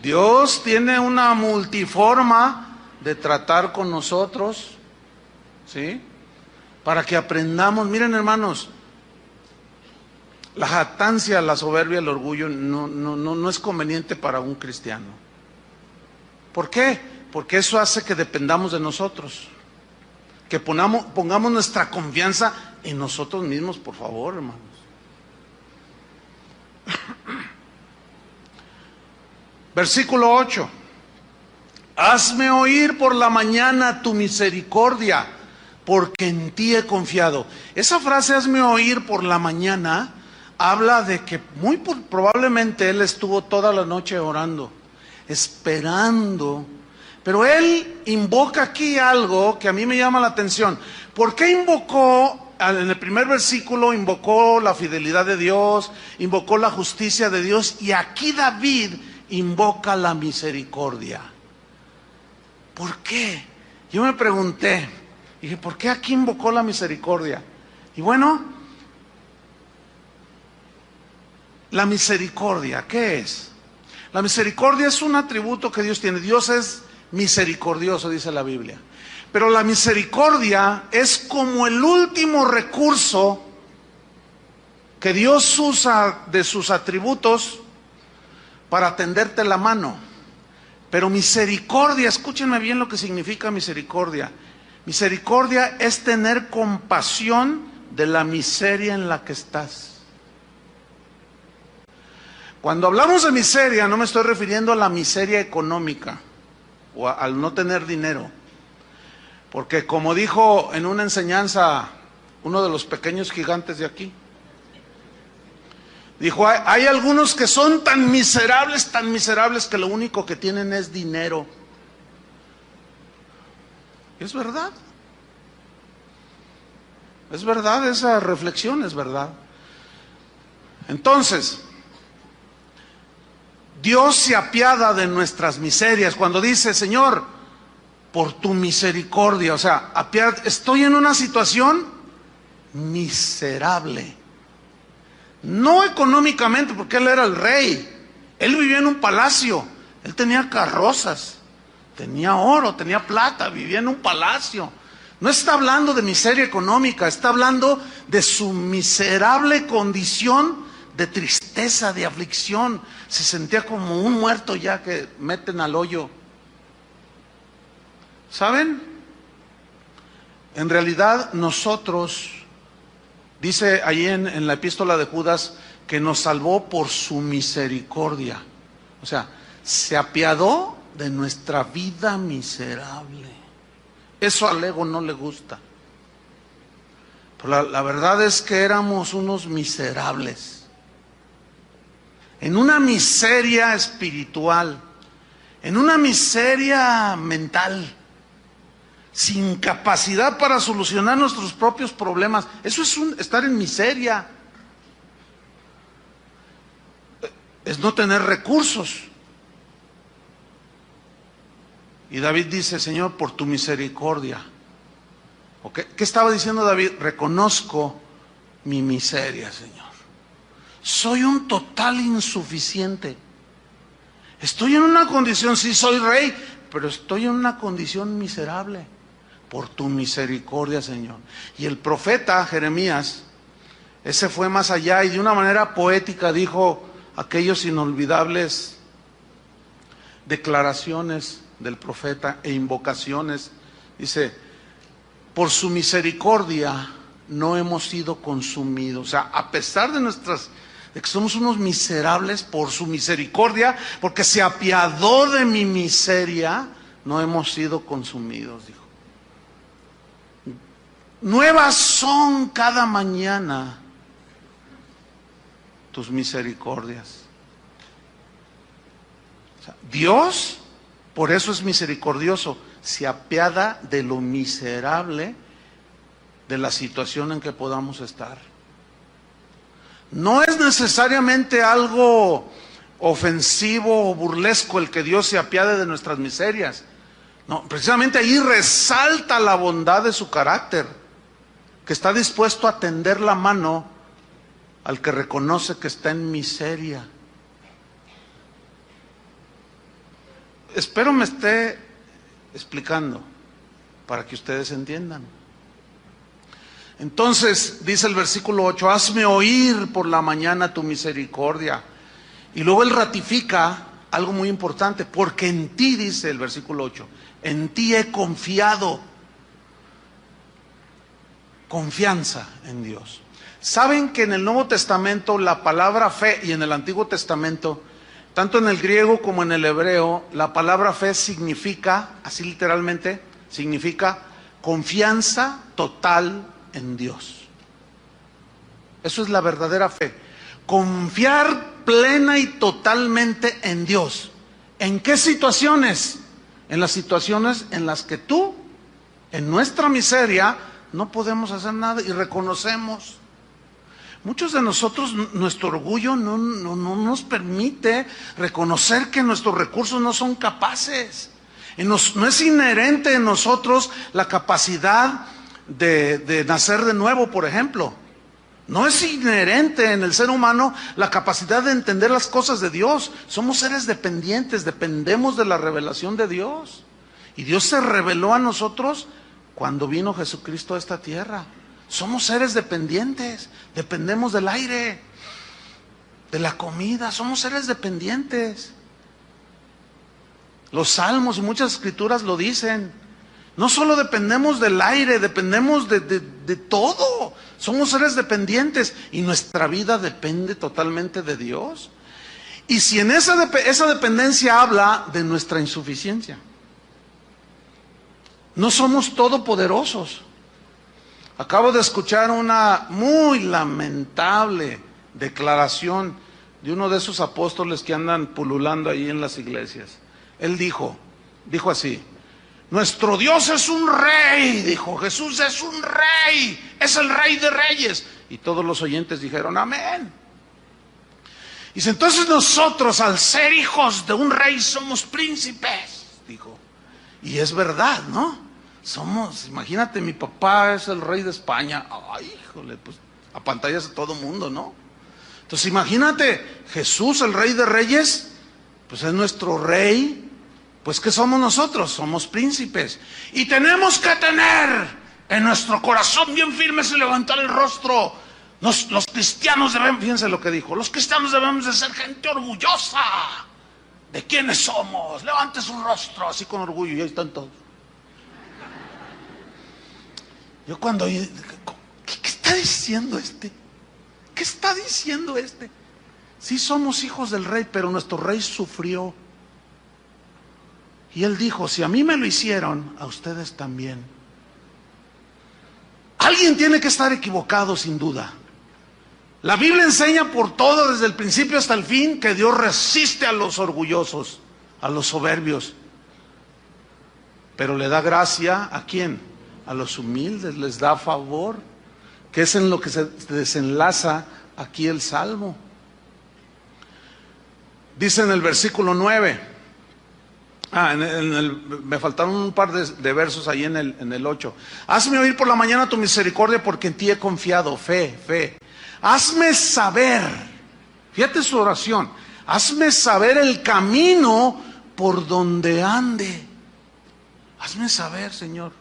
Speaker 1: Dios tiene una multiforma de tratar con nosotros, ¿sí? Para que aprendamos. Miren, hermanos, la jactancia, la soberbia, el orgullo no es conveniente para un cristiano. ¿Por qué? Porque eso hace que dependamos de nosotros, que pongamos nuestra confianza en nosotros mismos, por favor, hermanos. Versículo 8. Hazme oír por la mañana tu misericordia, porque en ti he confiado. Esa frase, hazme oír por la mañana, habla de que muy probablemente él estuvo toda la noche orando, esperando. Pero él invoca aquí algo que a mí me llama la atención. ¿Por qué invocó en el primer versículo invocó la fidelidad de Dios, invocó la justicia de Dios, y aquí David invoca la misericordia. ¿Por qué? Yo me pregunté, dije, ¿por qué aquí invocó la misericordia? Y bueno, la misericordia, ¿qué es? La misericordia es un atributo que Dios tiene. Dios es misericordioso, dice la Biblia. Pero la misericordia es como el último recurso que Dios usa de sus atributos para tenderte la mano. Pero misericordia, escúchenme bien lo que significa misericordia. Misericordia es tener compasión de la miseria en la que estás. Cuando hablamos de miseria, no me estoy refiriendo a la miseria económica o al no tener dinero. Porque como dijo en una enseñanza uno de los pequeños gigantes de aquí, dijo, hay algunos que son tan miserables que lo único que tienen es dinero. Es verdad. Es verdad, esa reflexión es verdad. Entonces, Dios se apiada de nuestras miserias cuando dice, Señor, por tu misericordia, o sea, estoy en una situación miserable. No económicamente, porque él era el rey. Él vivía en un palacio. Él tenía carrozas, tenía oro, tenía plata, vivía en un palacio. No está hablando de miseria económica, está hablando de su miserable condición de tristeza, de aflicción. Se sentía como un muerto ya que meten al hoyo. ¿Saben? En realidad nosotros, dice allí en la epístola de Judas, que nos salvó por su misericordia. O sea, se apiadó de nuestra vida miserable. Eso al ego no le gusta. Pero la verdad es que éramos unos miserables. En una miseria espiritual, en una miseria mental, sin capacidad para solucionar nuestros propios problemas. Eso es estar en miseria. Es no tener recursos. Y David dice, Señor, por tu misericordia. ¿Okay? ¿Qué estaba diciendo David? Reconozco mi miseria, Señor. Soy un total insuficiente. Estoy en una condición, sí soy rey, pero estoy en una condición miserable. Por tu misericordia, Señor. Y el profeta Jeremías, ese fue más allá y de una manera poética dijo aquellos inolvidables declaraciones del profeta e invocaciones. Dice, por su misericordia no hemos sido consumidos. O sea, a pesar de que somos unos miserables, por su misericordia, porque se apiadó de mi miseria, no hemos sido consumidos, dijo. Nuevas son cada mañana tus misericordias. O sea, Dios, por eso es misericordioso, se apiada de lo miserable de la situación en que podamos estar. No es necesariamente algo ofensivo o burlesco el que Dios se apiade de nuestras miserias. No, precisamente ahí resalta la bondad de su carácter, que está dispuesto a tender la mano al que reconoce que está en miseria. Espero me esté explicando para que ustedes entiendan. Entonces, dice el versículo 8, hazme oír por la mañana tu misericordia. Y luego él ratifica algo muy importante, porque en ti, dice el versículo 8, en ti he confiado. Confianza en Dios. ¿Saben que en el Nuevo Testamento la palabra fe, y en el Antiguo Testamento, tanto en el griego como en el hebreo, la palabra fe significa, así literalmente, significa confianza total en Dios? Eso es la verdadera fe. Confiar plena y totalmente en Dios. ¿En qué situaciones? En las situaciones en las que tú, en nuestra miseria, no podemos hacer nada y reconocemos. Muchos de nosotros, nuestro orgullo no nos permite reconocer que nuestros recursos no son capaces. No es inherente en nosotros la capacidad de nacer de nuevo, por ejemplo. No es inherente en el ser humano la capacidad de entender las cosas de Dios. Somos seres dependientes, dependemos de la revelación de Dios. Y Dios se reveló a nosotros cuando vino Jesucristo a esta tierra. Somos seres dependientes, dependemos del aire, de la comida, somos seres dependientes. Los salmos y muchas escrituras lo dicen. No solo dependemos del aire, dependemos de todo. Somos seres dependientes y nuestra vida depende totalmente de Dios. Y si en esa dependencia habla de nuestra insuficiencia. No somos todopoderosos. Acabo de escuchar una muy lamentable declaración de uno de esos apóstoles que andan pululando ahí en las iglesias. Él dijo así: nuestro Dios es un rey, dijo, Jesús es un rey, es el rey de reyes. Y todos los oyentes dijeron amén. Dice, entonces nosotros al ser hijos de un rey somos príncipes, dijo. Y es verdad, ¿no? Imagínate, mi papá es el rey de España. Ay, híjole, pues apantallas a todo mundo, ¿no? Entonces imagínate, Jesús, el rey de reyes, pues es nuestro rey. Pues ¿qué somos nosotros? Somos príncipes. Y tenemos que tener en nuestro corazón bien firmes y levantar el rostro. Los cristianos debemos, fíjense lo que dijo, los cristianos debemos de ser gente orgullosa de quiénes somos. Levante su rostro así con orgullo y ahí están todos. Yo cuando oí, ¿qué está diciendo este? ¿Qué está diciendo este? Sí somos hijos del rey, pero nuestro rey sufrió. Y él dijo, si a mí me lo hicieron, a ustedes también. Alguien tiene que estar equivocado, sin duda. La Biblia enseña por todo, desde el principio hasta el fin, que Dios resiste a los orgullosos, a los soberbios. Pero le da gracia, ¿a quién? A los humildes, les da favor, que es en lo que se desenlaza aquí el Salmo. Dice en el versículo 9, me faltaron un par de versos ahí en el 8. Hazme oír por la mañana tu misericordia, porque en ti he confiado. Fe. Hazme saber, fíjate su oración, hazme saber el camino por donde ande. Hazme saber, Señor,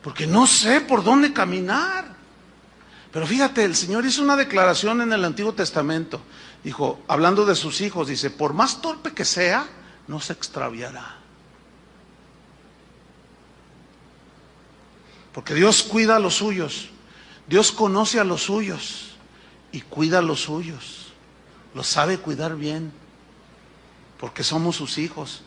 Speaker 1: porque no sé por dónde caminar. Pero fíjate, el Señor hizo una declaración en el Antiguo Testamento. Dijo, hablando de sus hijos, dice, por más torpe que sea, no se extraviará. Porque Dios cuida a los suyos. Dios conoce a los suyos y cuida a los suyos. Los sabe cuidar bien, porque somos sus hijos.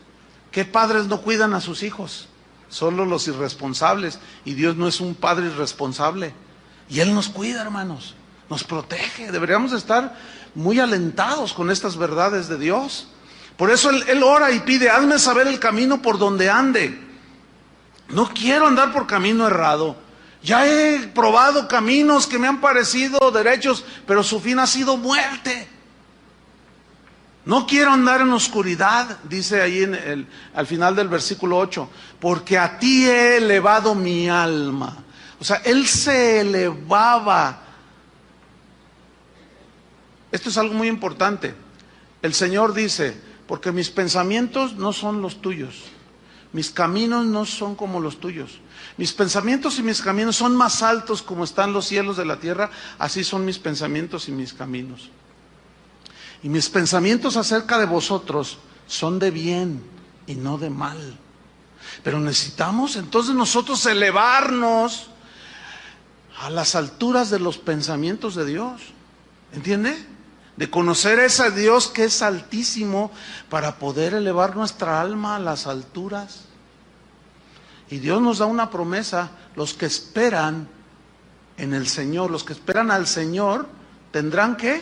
Speaker 1: ¿Qué padres no cuidan a sus hijos? Solo los irresponsables. Y Dios no es un padre irresponsable. Y Él nos cuida, hermanos. Nos protege. Deberíamos estar muy alentados con estas verdades de Dios. Por eso él ora y pide, hazme saber el camino por donde ande. No quiero andar por camino errado. Ya he probado caminos que me han parecido derechos, pero su fin ha sido muerte. No quiero andar en oscuridad, dice ahí al final del versículo 8, porque a ti he elevado mi alma. O sea, él se elevaba. Esto es algo muy importante. El Señor dice, porque mis pensamientos no son los tuyos, mis caminos no son como los tuyos. Mis pensamientos y mis caminos son más altos como están los cielos de la tierra, así son mis pensamientos y mis caminos. Y mis pensamientos acerca de vosotros son de bien y no de mal. Pero necesitamos entonces nosotros elevarnos a las alturas de los pensamientos de Dios. ¿Entiende? De conocer a ese Dios que es altísimo para poder elevar nuestra alma a las alturas. Y Dios nos da una promesa: los que esperan en el Señor, los que esperan al Señor, tendrán ¿qué?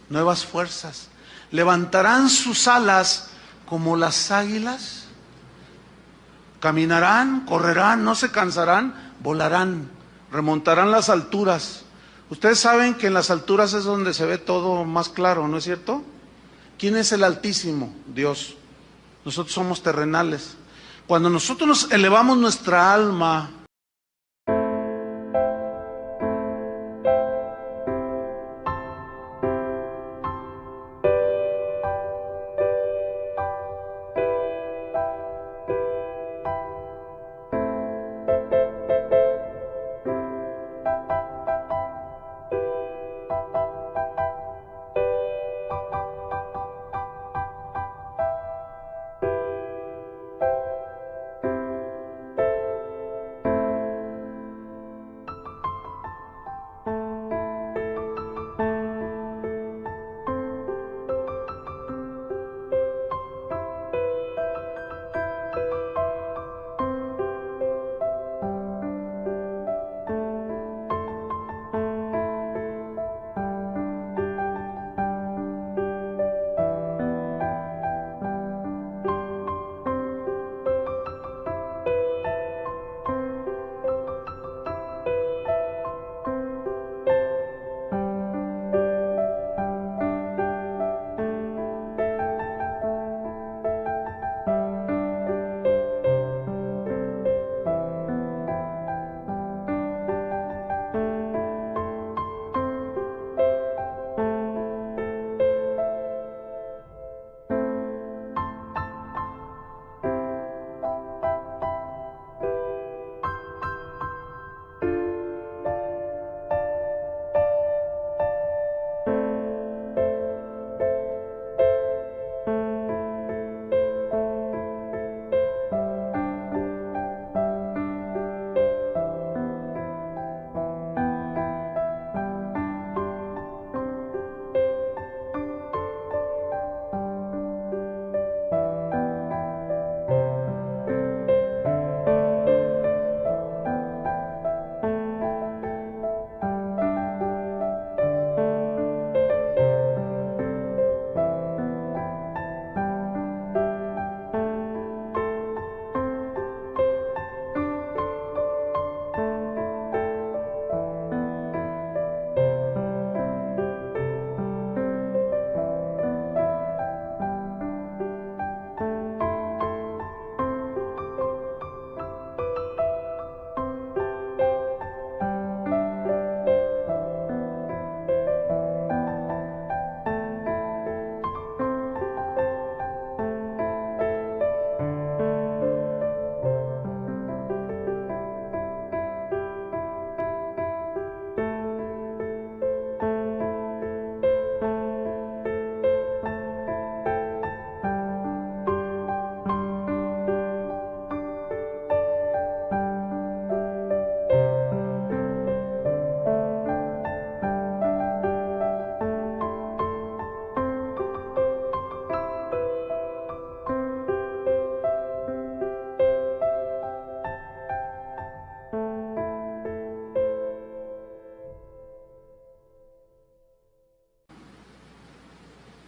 Speaker 1: Nuevas fuerzas. Levantarán sus alas como las águilas. Caminarán, correrán, no se cansarán, volarán, remontarán las alturas. Ustedes saben que en las alturas es donde se ve todo más claro, ¿no es cierto? ¿Quién es el Altísimo? Dios. Nosotros somos terrenales. Cuando nosotros nos elevamos nuestra alma,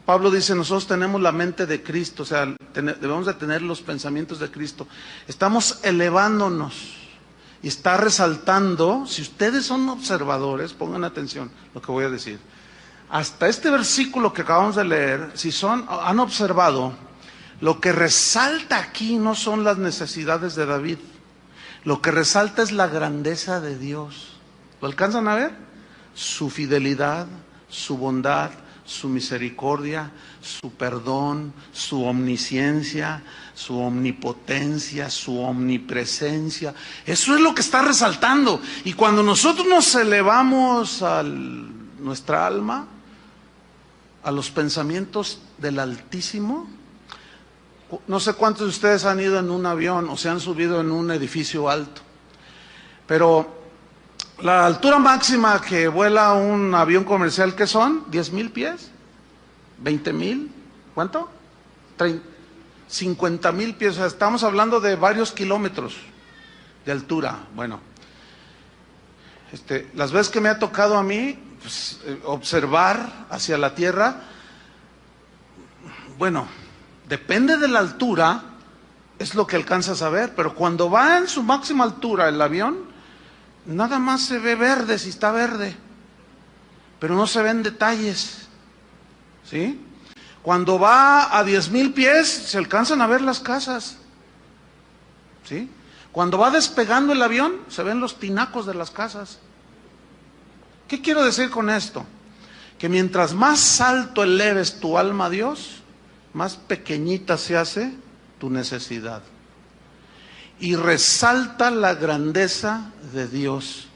Speaker 1: Pablo dice, nosotros tenemos la mente de Cristo, o sea, debemos de tener los pensamientos de Cristo. Estamos elevándonos y está resaltando, si ustedes son observadores, pongan atención lo que voy a decir. Hasta este versículo que acabamos de leer, si han observado, lo que resalta aquí no son las necesidades de David, lo que resalta es la grandeza de Dios. ¿Lo alcanzan a ver? Su fidelidad, su bondad, su misericordia, su perdón, su omnisciencia, su omnipotencia, su omnipresencia. Eso es lo que está resaltando. Y cuando nosotros nos elevamos a nuestra alma, a los pensamientos del Altísimo, no sé cuántos de ustedes han ido en un avión o se han subido en un edificio alto, pero la altura máxima que vuela un avión comercial, ¿qué son? ¿10,000 pies? ¿20,000? ¿Cuánto? 50,000 pies. O sea, estamos hablando de varios kilómetros de altura. Bueno, las veces que me ha tocado a mí pues, observar hacia la tierra, bueno, depende de la altura, es lo que alcanzas a ver, pero cuando va en su máxima altura el avión, nada más se ve verde si está verde, pero no se ven detalles, ¿sí? Cuando va a 10,000 pies se alcanzan a ver las casas, ¿sí? Cuando va despegando el avión se ven los tinacos de las casas. ¿Qué quiero decir con esto? Que mientras más alto eleves tu alma a Dios, más pequeñita se hace tu necesidad. Y resalta la grandeza de Dios.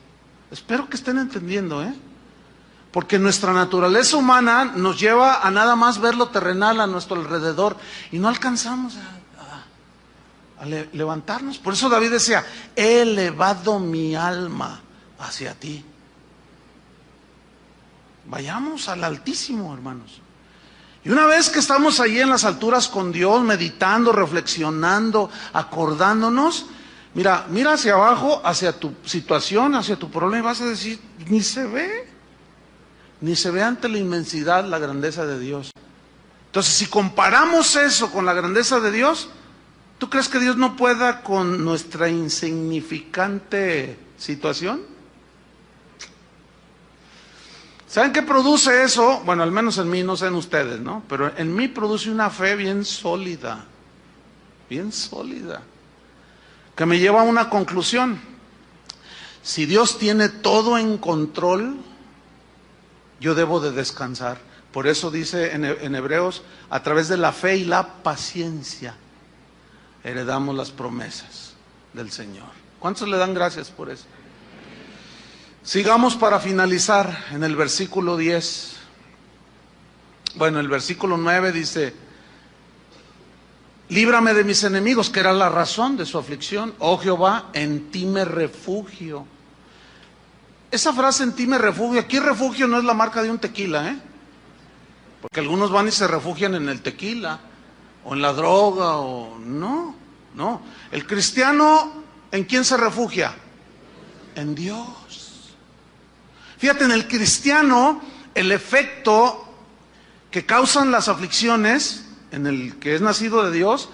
Speaker 1: Espero que estén entendiendo, porque nuestra naturaleza humana nos lleva a nada más ver lo terrenal a nuestro alrededor y no alcanzamos a levantarnos. Por eso David decía, he elevado mi alma hacia ti. Vayamos al Altísimo, hermanos. Y una vez que estamos ahí en las alturas con Dios, meditando, reflexionando, acordándonos, mira hacia abajo, hacia tu situación, hacia tu problema, y vas a decir, ni se ve ante la inmensidad la grandeza de Dios. Entonces, si comparamos eso con la grandeza de Dios, ¿tú crees que Dios no pueda con nuestra insignificante situación? ¿Saben qué produce eso? Bueno, al menos en mí, no sé en ustedes, ¿no? Pero en mí produce una fe bien sólida, que me lleva a una conclusión. Si Dios tiene todo en control, yo debo de descansar. Por eso dice en Hebreos, a través de la fe y la paciencia, heredamos las promesas del Señor. ¿Cuántos le dan gracias por eso? Sigamos para finalizar en el versículo 10. Bueno, el versículo 9 dice, líbrame de mis enemigos, que era la razón de su aflicción. Oh Jehová, en ti me refugio. Esa frase, en ti me refugio, aquí refugio no es la marca de un tequila, porque algunos van y se refugian en el tequila, o en la droga, o no. El cristiano, ¿en quién se refugia? En Dios. Fíjate, en el cristiano, el efecto que causan las aflicciones, en el que es nacido de Dios,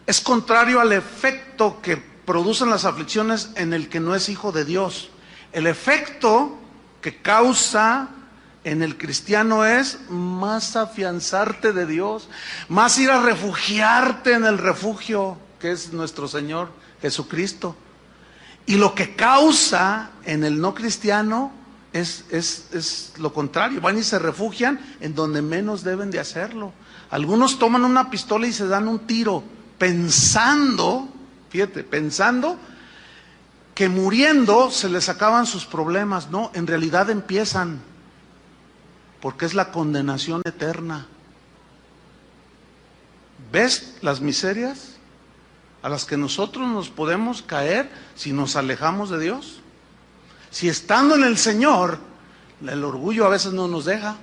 Speaker 1: es contrario al efecto que producen las aflicciones en el que no es hijo de Dios. El efecto que causa en el cristiano es más afianzarte de Dios, más ir a refugiarte en el refugio que es nuestro Señor Jesucristo. Y lo que causa en el no cristiano es lo contrario, van y se refugian en donde menos deben de hacerlo. Algunos toman una pistola y se dan un tiro pensando que muriendo se les acaban sus problemas. No, en realidad empiezan, porque es la condenación eterna. ¿Ves las miserias a las que nosotros nos podemos caer si nos alejamos de Dios? Si estando en el Señor, el orgullo a veces no nos deja.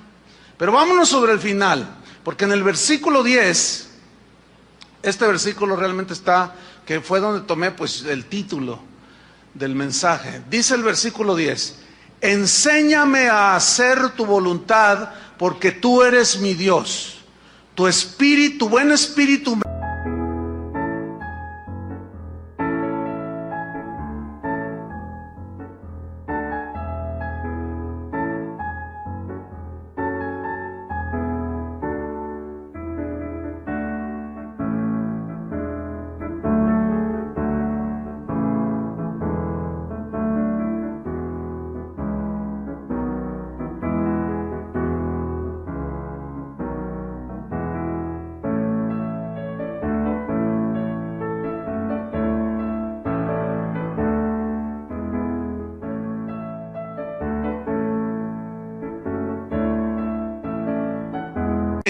Speaker 1: Pero vámonos sobre el final, porque en el versículo 10, este versículo realmente está, que fue donde tomé pues el título del mensaje. Dice el versículo 10, enséñame a hacer tu voluntad, porque tú eres mi Dios. Tu espíritu, buen espíritu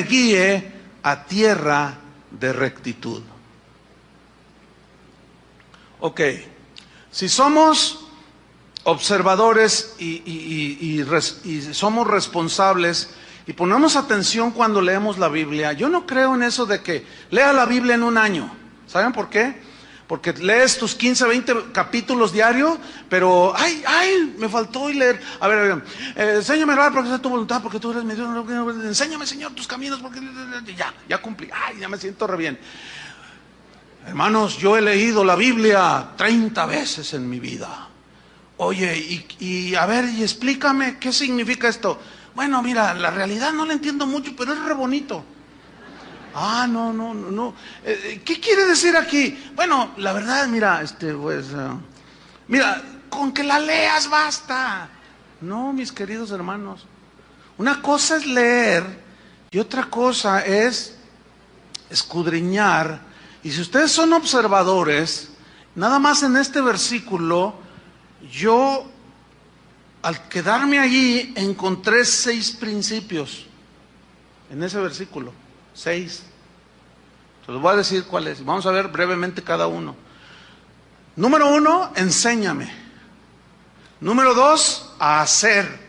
Speaker 1: guíe a tierra de rectitud. Ok, si somos observadores y somos responsables y ponemos atención cuando leemos la Biblia, yo no creo en eso de que lea la Biblia en un año. ¿Saben por qué? Porque lees tus 15, 20 capítulos diarios, pero me faltó leer. A ver, enséñame a orar porque es tu voluntad, porque tú eres mi Dios. Enséñame, Señor, tus caminos, porque ya cumplí. Ya me siento re bien. Hermanos, yo he leído la Biblia 30 veces en mi vida. Oye, y a ver, y explícame, ¿qué significa esto? Bueno, mira, la realidad no la entiendo mucho, pero es re bonito. Ah, no. ¿Qué quiere decir aquí? Bueno, la verdad, mira, mira, con que la leas basta. No, mis queridos hermanos. Una cosa es leer y otra cosa es escudriñar. Y si ustedes son observadores, nada más en este versículo, yo al quedarme allí encontré 6 principios. En ese versículo, 6. Se los voy a decir cuáles. Vamos a ver brevemente cada uno. Número 1, enséñame. Número 2, a hacer.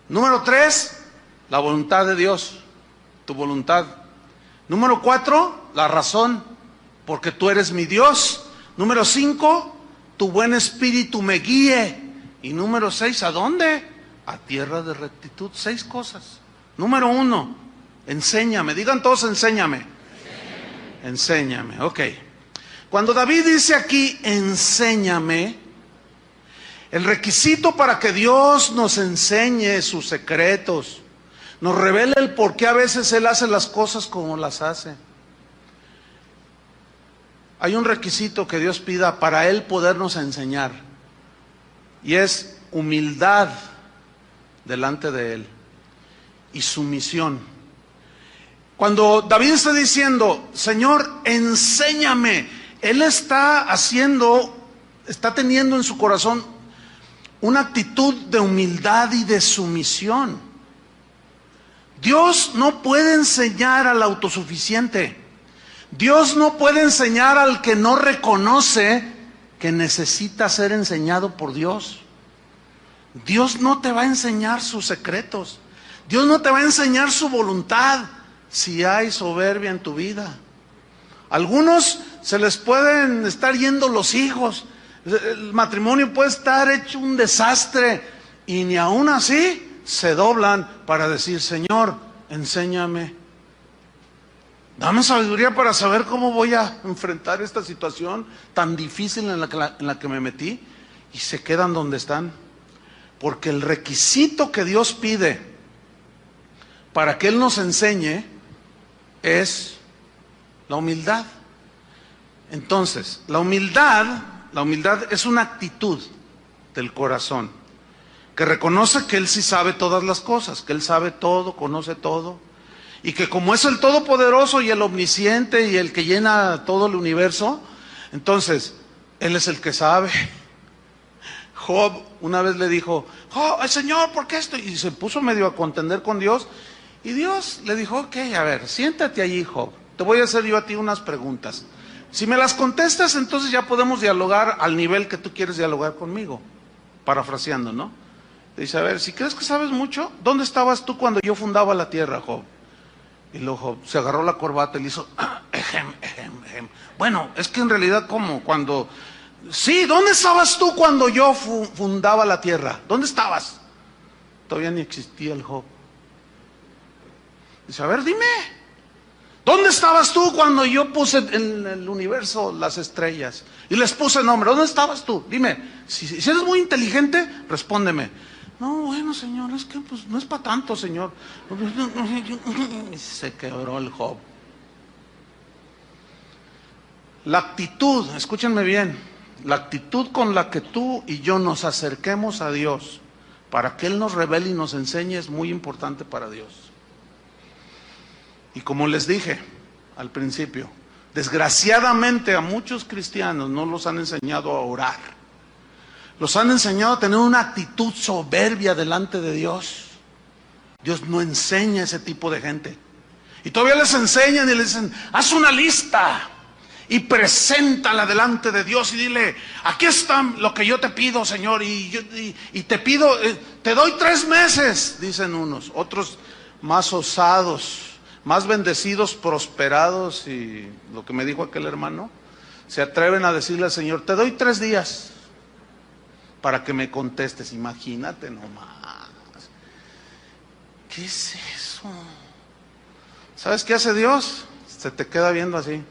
Speaker 1: Número 3, la voluntad de Dios, tu voluntad. Número 4, la razón, porque tú eres mi Dios. Número 5, tu buen espíritu me guíe. Y número 6, ¿a dónde? A tierra de rectitud. 6 cosas. Número 1, enséñame. Digan todos, enséñame. Enséñame, ok. Cuando David dice aquí, enséñame, el requisito para que Dios nos enseñe sus secretos, nos revele el por qué a veces Él hace las cosas como las hace. Hay un requisito que Dios pida para Él podernos enseñar, y es humildad delante de Él y sumisión. Cuando David está diciendo, Señor, enséñame, Él está teniendo en su corazón una actitud de humildad y de sumisión. Dios no puede enseñar al autosuficiente. Dios no puede enseñar al que no reconoce que necesita ser enseñado por Dios. Dios no te va a enseñar sus secretos. Dios no te va a enseñar su voluntad si hay soberbia en tu vida. Algunos se les pueden estar yendo los hijos. El matrimonio puede estar hecho un desastre y ni aún así se doblan para decir, Señor, enséñame. Dame sabiduría para saber cómo voy a enfrentar esta situación tan difícil en la que me metí. Y se quedan donde están. Porque el requisito que Dios pide para que Él nos enseñe es la humildad. Entonces, la humildad es una actitud del corazón que reconoce que Él sí sabe todas las cosas, que Él sabe todo, conoce todo, y que como es el Todopoderoso y el Omnisciente y el que llena todo el universo, entonces Él es el que sabe. Job una vez le dijo, Señor, ¿por qué esto? Y se puso medio a contender con Dios, y Dios le dijo, ok, a ver, siéntate allí, Job, te voy a hacer yo a ti unas preguntas. Si me las contestas, entonces ya podemos dialogar al nivel que tú quieres dialogar conmigo. Parafraseando, ¿no? Dice, a ver, si crees que sabes mucho, ¿dónde estabas tú cuando yo fundaba la tierra, Job? Y luego Job se agarró la corbata y le hizo, ejem. Bueno, es que en realidad, ¿cómo? Sí, ¿dónde estabas tú cuando yo fundaba la tierra? ¿Dónde estabas? Todavía ni existía el Job. Dice, a ver, dime, ¿dónde estabas tú cuando yo puse en el universo las estrellas? Y les puse nombre, ¿dónde estabas tú? Dime, si eres muy inteligente, respóndeme. No, bueno, Señor, es que pues no es para tanto, Señor. Y se quebró el Job. La actitud, escúchenme bien, la actitud con la que tú y yo nos acerquemos a Dios para que Él nos revele y nos enseñe es muy importante para Dios. Y como les dije al principio, desgraciadamente a muchos cristianos no los han enseñado a orar. Los han enseñado a tener una actitud soberbia delante de Dios. Dios no enseña a ese tipo de gente. Y todavía les enseñan y les dicen, haz una lista y preséntala delante de Dios y dile, aquí está lo que yo te pido, Señor, y te pido, te doy 3 meses, dicen unos. Otros más osados, más bendecidos, prosperados, y lo que me dijo aquel hermano, se atreven a decirle al Señor, te doy 3 días para que me contestes. Imagínate nomás. ¿Qué es eso? ¿Sabes qué hace Dios? Se te queda viendo así.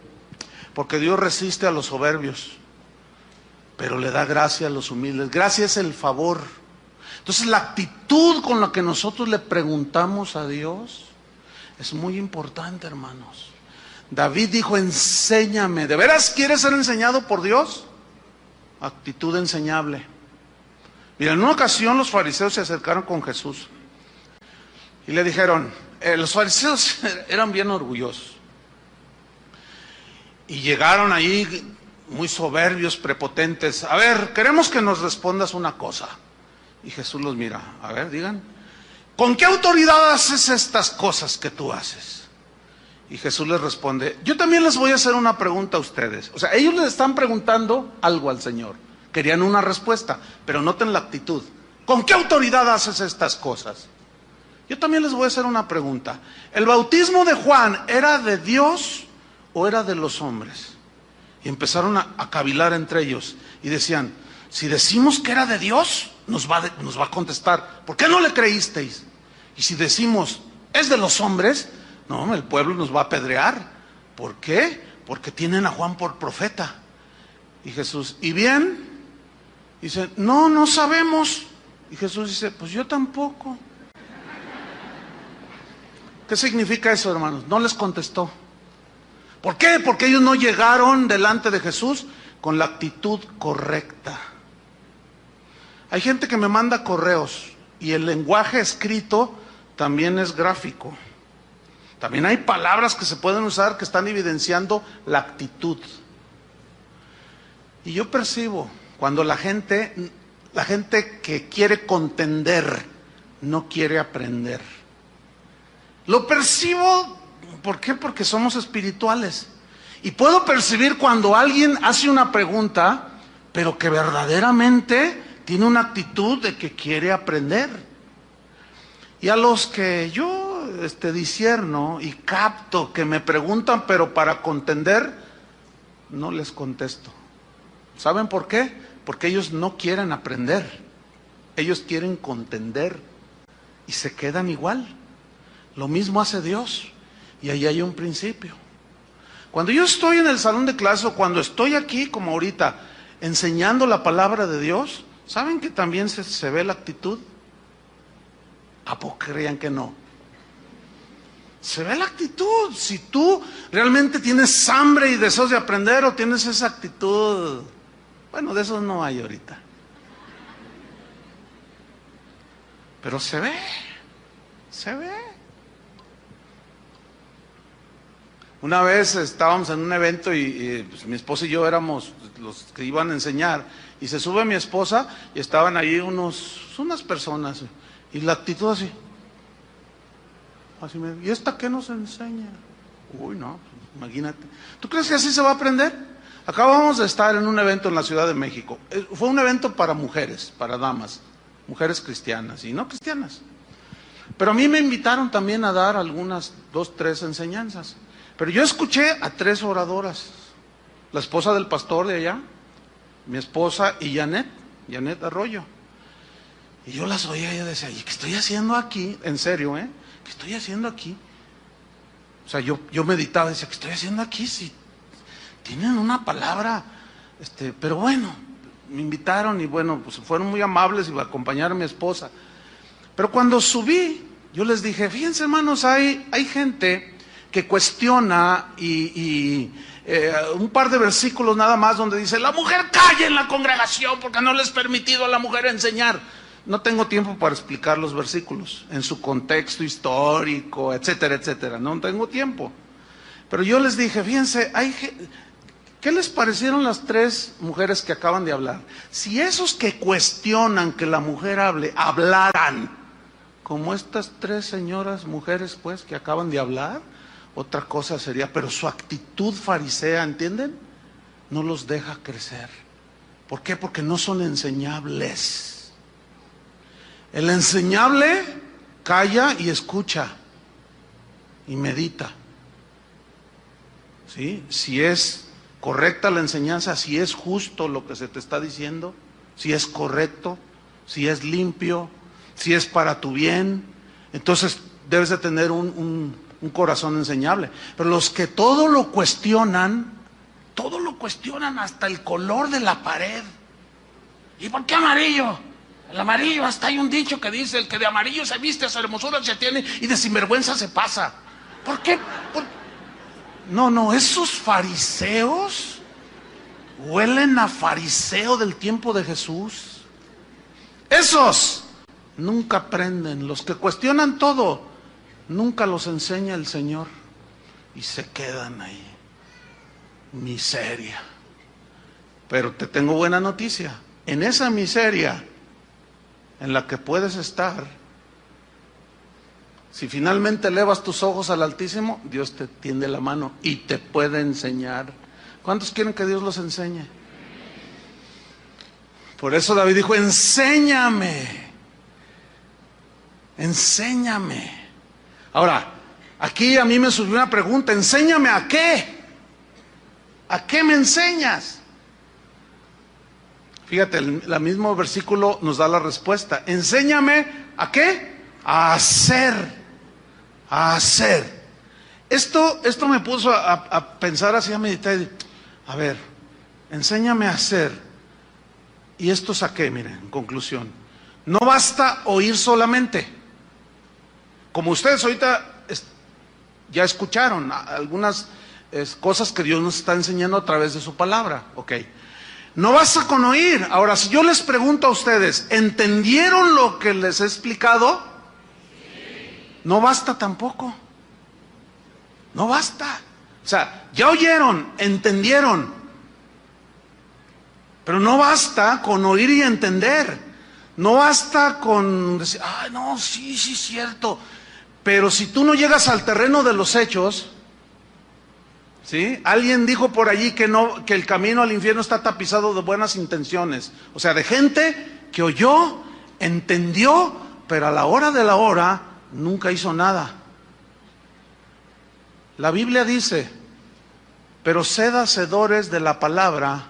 Speaker 1: Porque Dios resiste a los soberbios. pero le da gracia a los humildes. Gracia es el favor. Entonces la actitud con la que nosotros le preguntamos a Dios es muy importante, hermanos. David dijo, enséñame. ¿De veras quieres ser enseñado por Dios? Actitud enseñable. Mira, en una ocasión los fariseos se acercaron con Jesús y le dijeron, los fariseos eran bien orgullosos y llegaron ahí muy soberbios, prepotentes. A ver, queremos que nos respondas una cosa. Y Jesús los mira, a ver, digan, ¿con qué autoridad haces estas cosas que tú haces? Y Jesús les responde, yo también les voy a hacer una pregunta a ustedes. O sea, ellos les están preguntando algo al Señor. Querían una respuesta, pero noten la actitud. ¿Con qué autoridad haces estas cosas? Yo también les voy a hacer una pregunta. ¿El bautismo de Juan era de Dios o era de los hombres? Y empezaron a cavilar entre ellos y decían, si decimos que era de Dios, nos va a contestar, ¿por qué no le creísteis? Y si decimos, es de los hombres, no, el pueblo nos va a apedrear. ¿Por qué? Porque tienen a Juan por profeta. Y Jesús, ¿y bien? Dice, no sabemos. Y Jesús dice, pues yo tampoco. ¿Qué significa eso, hermanos? No les contestó. ¿Por qué? Porque ellos no llegaron delante de Jesús con la actitud correcta. Hay gente que me manda correos y el lenguaje escrito también es gráfico. También hay palabras que se pueden usar que están evidenciando la actitud. Y yo percibo cuando la gente que quiere contender no quiere aprender. Lo percibo, ¿por qué? Porque somos espirituales. Y puedo percibir cuando alguien hace una pregunta, pero que verdaderamente tiene una actitud de que quiere aprender. Y a los que yo discierno y capto que me preguntan, pero para contender, no les contesto. ¿Saben por qué? Porque ellos no quieren aprender. Ellos quieren contender y se quedan igual. Lo mismo hace Dios. Y ahí hay un principio. Cuando yo estoy en el salón de clase o cuando estoy aquí, como ahorita, enseñando la palabra de Dios, ¿saben que también se ve la actitud? ¿A poco creían que no? Se ve la actitud. Si tú realmente tienes hambre y deseos de aprender o tienes esa actitud, bueno, de eso no hay ahorita. Pero se ve. Una vez estábamos en un evento y pues, mi esposa y yo éramos los que iban a enseñar y se sube mi esposa y estaban ahí unas personas y la actitud así ¿y esta qué nos enseña? Uy, no, imagínate. ¿Tú crees que así se va a aprender? Acabamos de estar en un evento en la Ciudad de México. Fue un evento para mujeres, para damas, mujeres cristianas y no cristianas. Pero a mí me invitaron también a dar algunas 2, 3 enseñanzas. Pero yo escuché a 3 oradoras. La esposa del pastor de allá, mi esposa y Janet Arroyo. Y yo las oía y yo decía, ¿y qué estoy haciendo aquí? En serio, ¿qué estoy haciendo aquí? O sea, yo meditaba y decía, ¿qué estoy haciendo aquí? Si tienen una palabra, pero bueno, me invitaron y bueno, pues fueron muy amables y me acompañaron a mi esposa. Pero cuando subí, yo les dije, fíjense hermanos, hay gente que cuestiona y un par de versículos nada más donde dice, la mujer calla en la congregación porque no le es permitido a la mujer enseñar. No tengo tiempo para explicar los versículos en su contexto histórico, etcétera, etcétera. No tengo tiempo. Pero yo les dije, fíjense, ¿qué les parecieron las 3 mujeres que acaban de hablar? Si esos que cuestionan que la mujer hable, hablaran como estas 3 señoras mujeres pues que acaban de hablar, otra cosa sería, pero su actitud farisea, ¿entienden? No los deja crecer. ¿Por qué? Porque no son enseñables. El enseñable calla y escucha y medita. ¿Sí? Si es correcta la enseñanza, si es justo lo que se te está diciendo, si es correcto, si es limpio, si es para tu bien, entonces debes de tener un corazón enseñable. Pero los que todo lo cuestionan hasta el color de la pared.
Speaker 2: ¿Y por qué amarillo? El amarillo, hasta hay un dicho que dice: el que de amarillo se viste, esa hermosura se tiene y de sinvergüenza se pasa. ¿Por qué?
Speaker 1: No, esos fariseos huelen a fariseo del tiempo de Jesús. Esos nunca aprenden. Los que cuestionan todo, nunca los enseña el Señor y se quedan ahí. Miseria. Pero te tengo buena noticia. En esa miseria en la que puedes estar, si finalmente elevas tus ojos al Altísimo, Dios te tiende la mano y te puede enseñar. ¿Cuántos quieren que Dios los enseñe? Por eso David dijo: enséñame, enséñame. Ahora, aquí a mí me surgió una pregunta: ¿enséñame a qué? ¿A qué me enseñas? Fíjate, el mismo versículo nos da la respuesta. Enséñame ¿a qué? A hacer. A hacer. Esto me puso a pensar así, a meditar. A ver, enséñame a hacer. ¿Y esto es a qué? Miren, en conclusión. No basta oír solamente. Como ustedes ahorita ya escucharon algunas cosas que Dios nos está enseñando a través de su palabra. Ok. No basta con oír. Ahora, si yo les pregunto a ustedes, ¿entendieron lo que les he explicado? No basta tampoco. No basta. O sea, ya oyeron, entendieron. Pero no basta con oír y entender. No basta con decir: ay, no, sí, es cierto. Pero si tú no llegas al terreno de los hechos, ¿sí? Alguien dijo por allí que el camino al infierno está tapizado de buenas intenciones. O sea, de gente que oyó, entendió, pero a la hora de la hora nunca hizo nada. La Biblia dice: pero sed hacedores de la palabra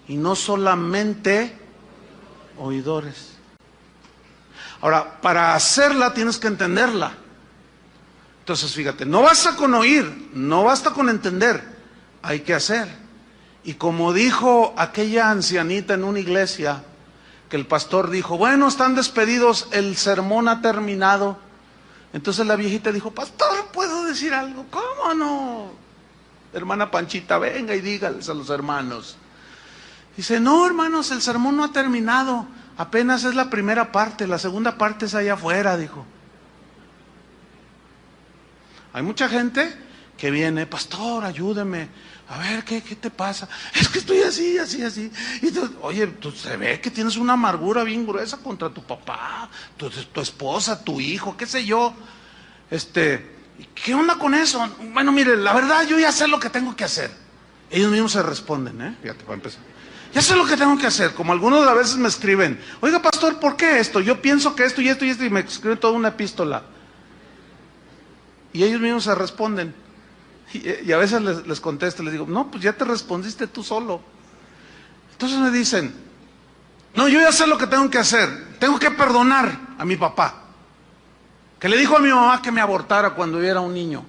Speaker 1: y no solamente oidores. Ahora, para hacerla tienes que entenderla. Entonces, fíjate, no basta con oír, no basta con entender, hay que hacer. Y como dijo aquella ancianita en una iglesia, que el pastor dijo: bueno, están despedidos, el sermón ha terminado. Entonces la viejita dijo: pastor, ¿puedo decir algo? ¿Cómo no? Hermana Panchita, venga y dígales a los hermanos. Dice: no, hermanos, el sermón no ha terminado, apenas es la primera parte, la segunda parte es allá afuera, dijo. Hay mucha gente que viene: pastor, ayúdeme, a ver, ¿qué te pasa? Es que estoy así. Y tú, oye, tú se ve que tienes una amargura bien gruesa contra tu papá, tu esposa, tu hijo, qué sé yo. ¿Qué onda con eso? Bueno, mire, la verdad, yo ya sé lo que tengo que hacer. Ellos mismos se responden, fíjate, para empezar. Ya sé lo que tengo que hacer. Como algunos a veces me escriben: oiga, pastor, ¿por qué esto? Yo pienso que esto y esto y esto, y me escriben toda una epístola. Y ellos mismos se responden. Y a veces les contesto, les digo: no, pues ya te respondiste tú solo. Entonces me dicen: no, yo ya sé lo que tengo que hacer. Tengo que perdonar a mi papá, que le dijo a mi mamá que me abortara cuando yo era un niño.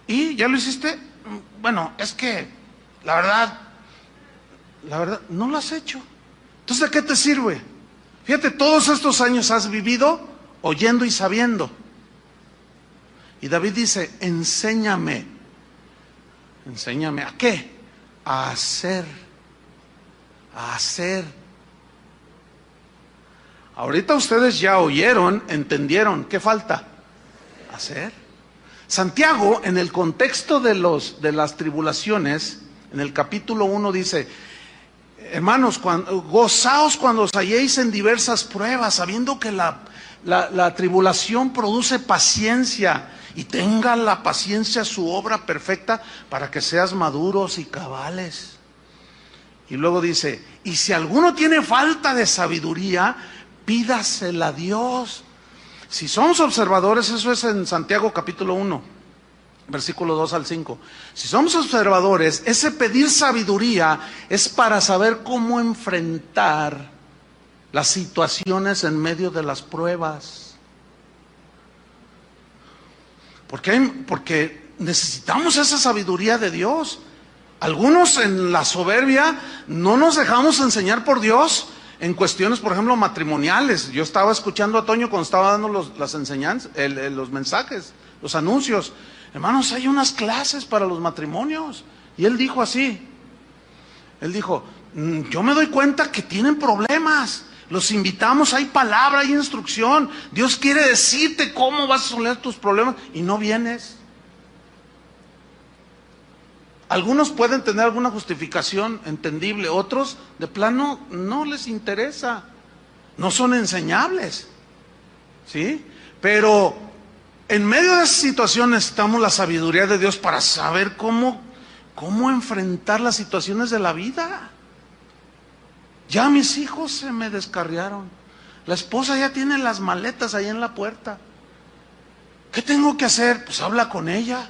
Speaker 1: ¿Y ya lo hiciste? Bueno, es que la verdad, no lo has hecho. Entonces, ¿de qué te sirve? Fíjate, todos estos años has vivido oyendo y sabiendo. Y David dice: enséñame. ¿Enséñame a qué? A hacer. A hacer. Ahorita ustedes ya oyeron, entendieron. ¿Qué falta? Hacer. Santiago, en el contexto de las tribulaciones, en el capítulo 1 dice: hermanos, gozaos cuando os halléis en diversas pruebas, sabiendo que la tribulación produce paciencia, y tenga la paciencia su obra perfecta, para que seas maduros y cabales. Y luego dice: y si alguno tiene falta de sabiduría, pídasela a Dios. Si somos observadores, eso es en Santiago capítulo 1, versículo 2 al 5. Si somos observadores, ese pedir sabiduría es para saber cómo enfrentar las situaciones en medio de las pruebas. Porque necesitamos esa sabiduría de Dios. Algunos en la soberbia no nos dejamos enseñar por Dios en cuestiones, por ejemplo, matrimoniales. Yo estaba escuchando a Toño cuando estaba dando las enseñanzas, los mensajes, los anuncios. Hermanos, hay unas clases para los matrimonios. Y él dijo así, él dijo, yo me doy cuenta que tienen problemas. Los invitamos, hay palabra, hay instrucción. Dios quiere decirte cómo vas a resolver tus problemas y no vienes. Algunos pueden tener alguna justificación entendible, otros de plano no les interesa, no son enseñables, ¿sí? Pero en medio de esa situación necesitamos la sabiduría de Dios para saber cómo enfrentar las situaciones de la vida. Ya mis hijos se me descarriaron, la esposa ya tiene las maletas ahí en la puerta. ¿Qué tengo que hacer? Pues habla con ella.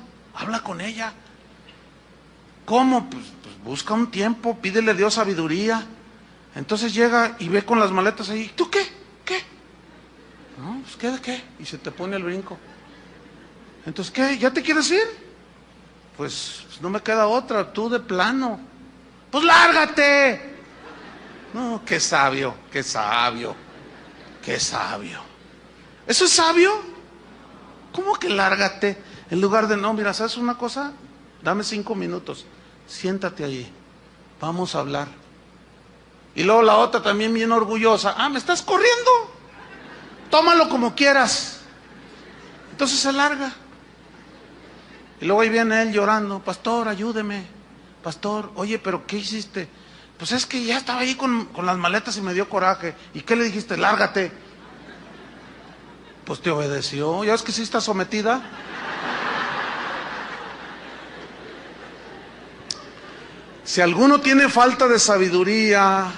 Speaker 1: ¿Cómo? Pues busca un tiempo, pídele a Dios sabiduría. Entonces llega y ve con las maletas ahí. ¿Tú qué? ¿Qué? No, pues ¿qué de qué? Y se te pone el brinco. Entonces, ¿qué? ¿Ya te quieres ir? Pues no me queda otra, tú de plano. Pues lárgate. No, qué sabio. ¿Eso es sabio? ¿Cómo que lárgate? En lugar de, no, mira, ¿sabes una cosa? Dame 5 minutos. Siéntate allí, vamos a hablar. Y luego la otra también bien orgullosa, ¿me estás corriendo? Tómalo como quieras. Entonces se larga. Y luego ahí viene él llorando, pastor, ayúdeme. Pastor, oye, pero ¿qué hiciste? Pues es que ya estaba ahí con las maletas y me dio coraje. ¿Y qué le dijiste? Lárgate. Pues te obedeció, ¿ya ves que sí está sometida? Si alguno tiene falta de sabiduría,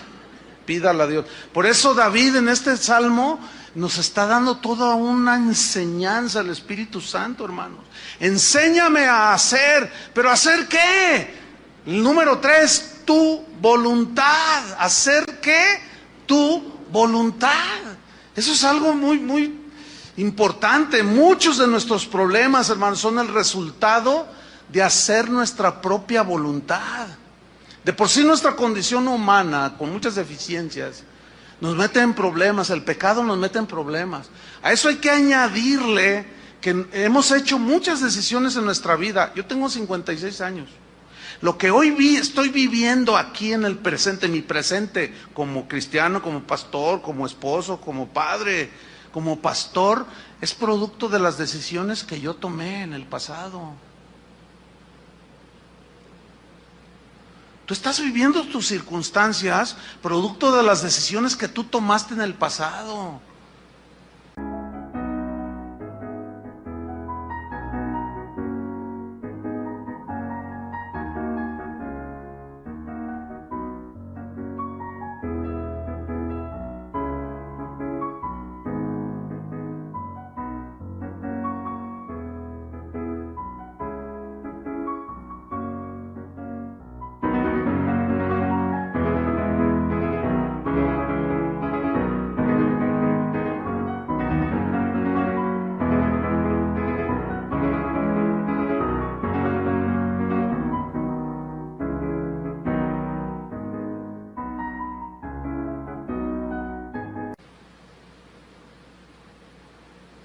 Speaker 1: pídala a Dios. Por eso David en este salmo nos está dando toda una enseñanza al Espíritu Santo, hermanos. Enséñame a hacer, ¿pero hacer qué? El número 3, tu voluntad. ¿Hacer qué? Tu voluntad. Eso es algo muy, muy importante. Muchos de nuestros problemas, hermanos, son el resultado de hacer nuestra propia voluntad. De por sí nuestra condición humana, con muchas deficiencias, nos mete en problemas, el pecado nos mete en problemas. A eso hay que añadirle que hemos hecho muchas decisiones en nuestra vida. Yo tengo 56 años. Lo que hoy estoy viviendo aquí en el presente, mi presente, como cristiano, como pastor, como esposo, como padre, como pastor, es producto de las decisiones que yo tomé en el pasado. Tú estás viviendo tus circunstancias producto de las decisiones que tú tomaste en el pasado.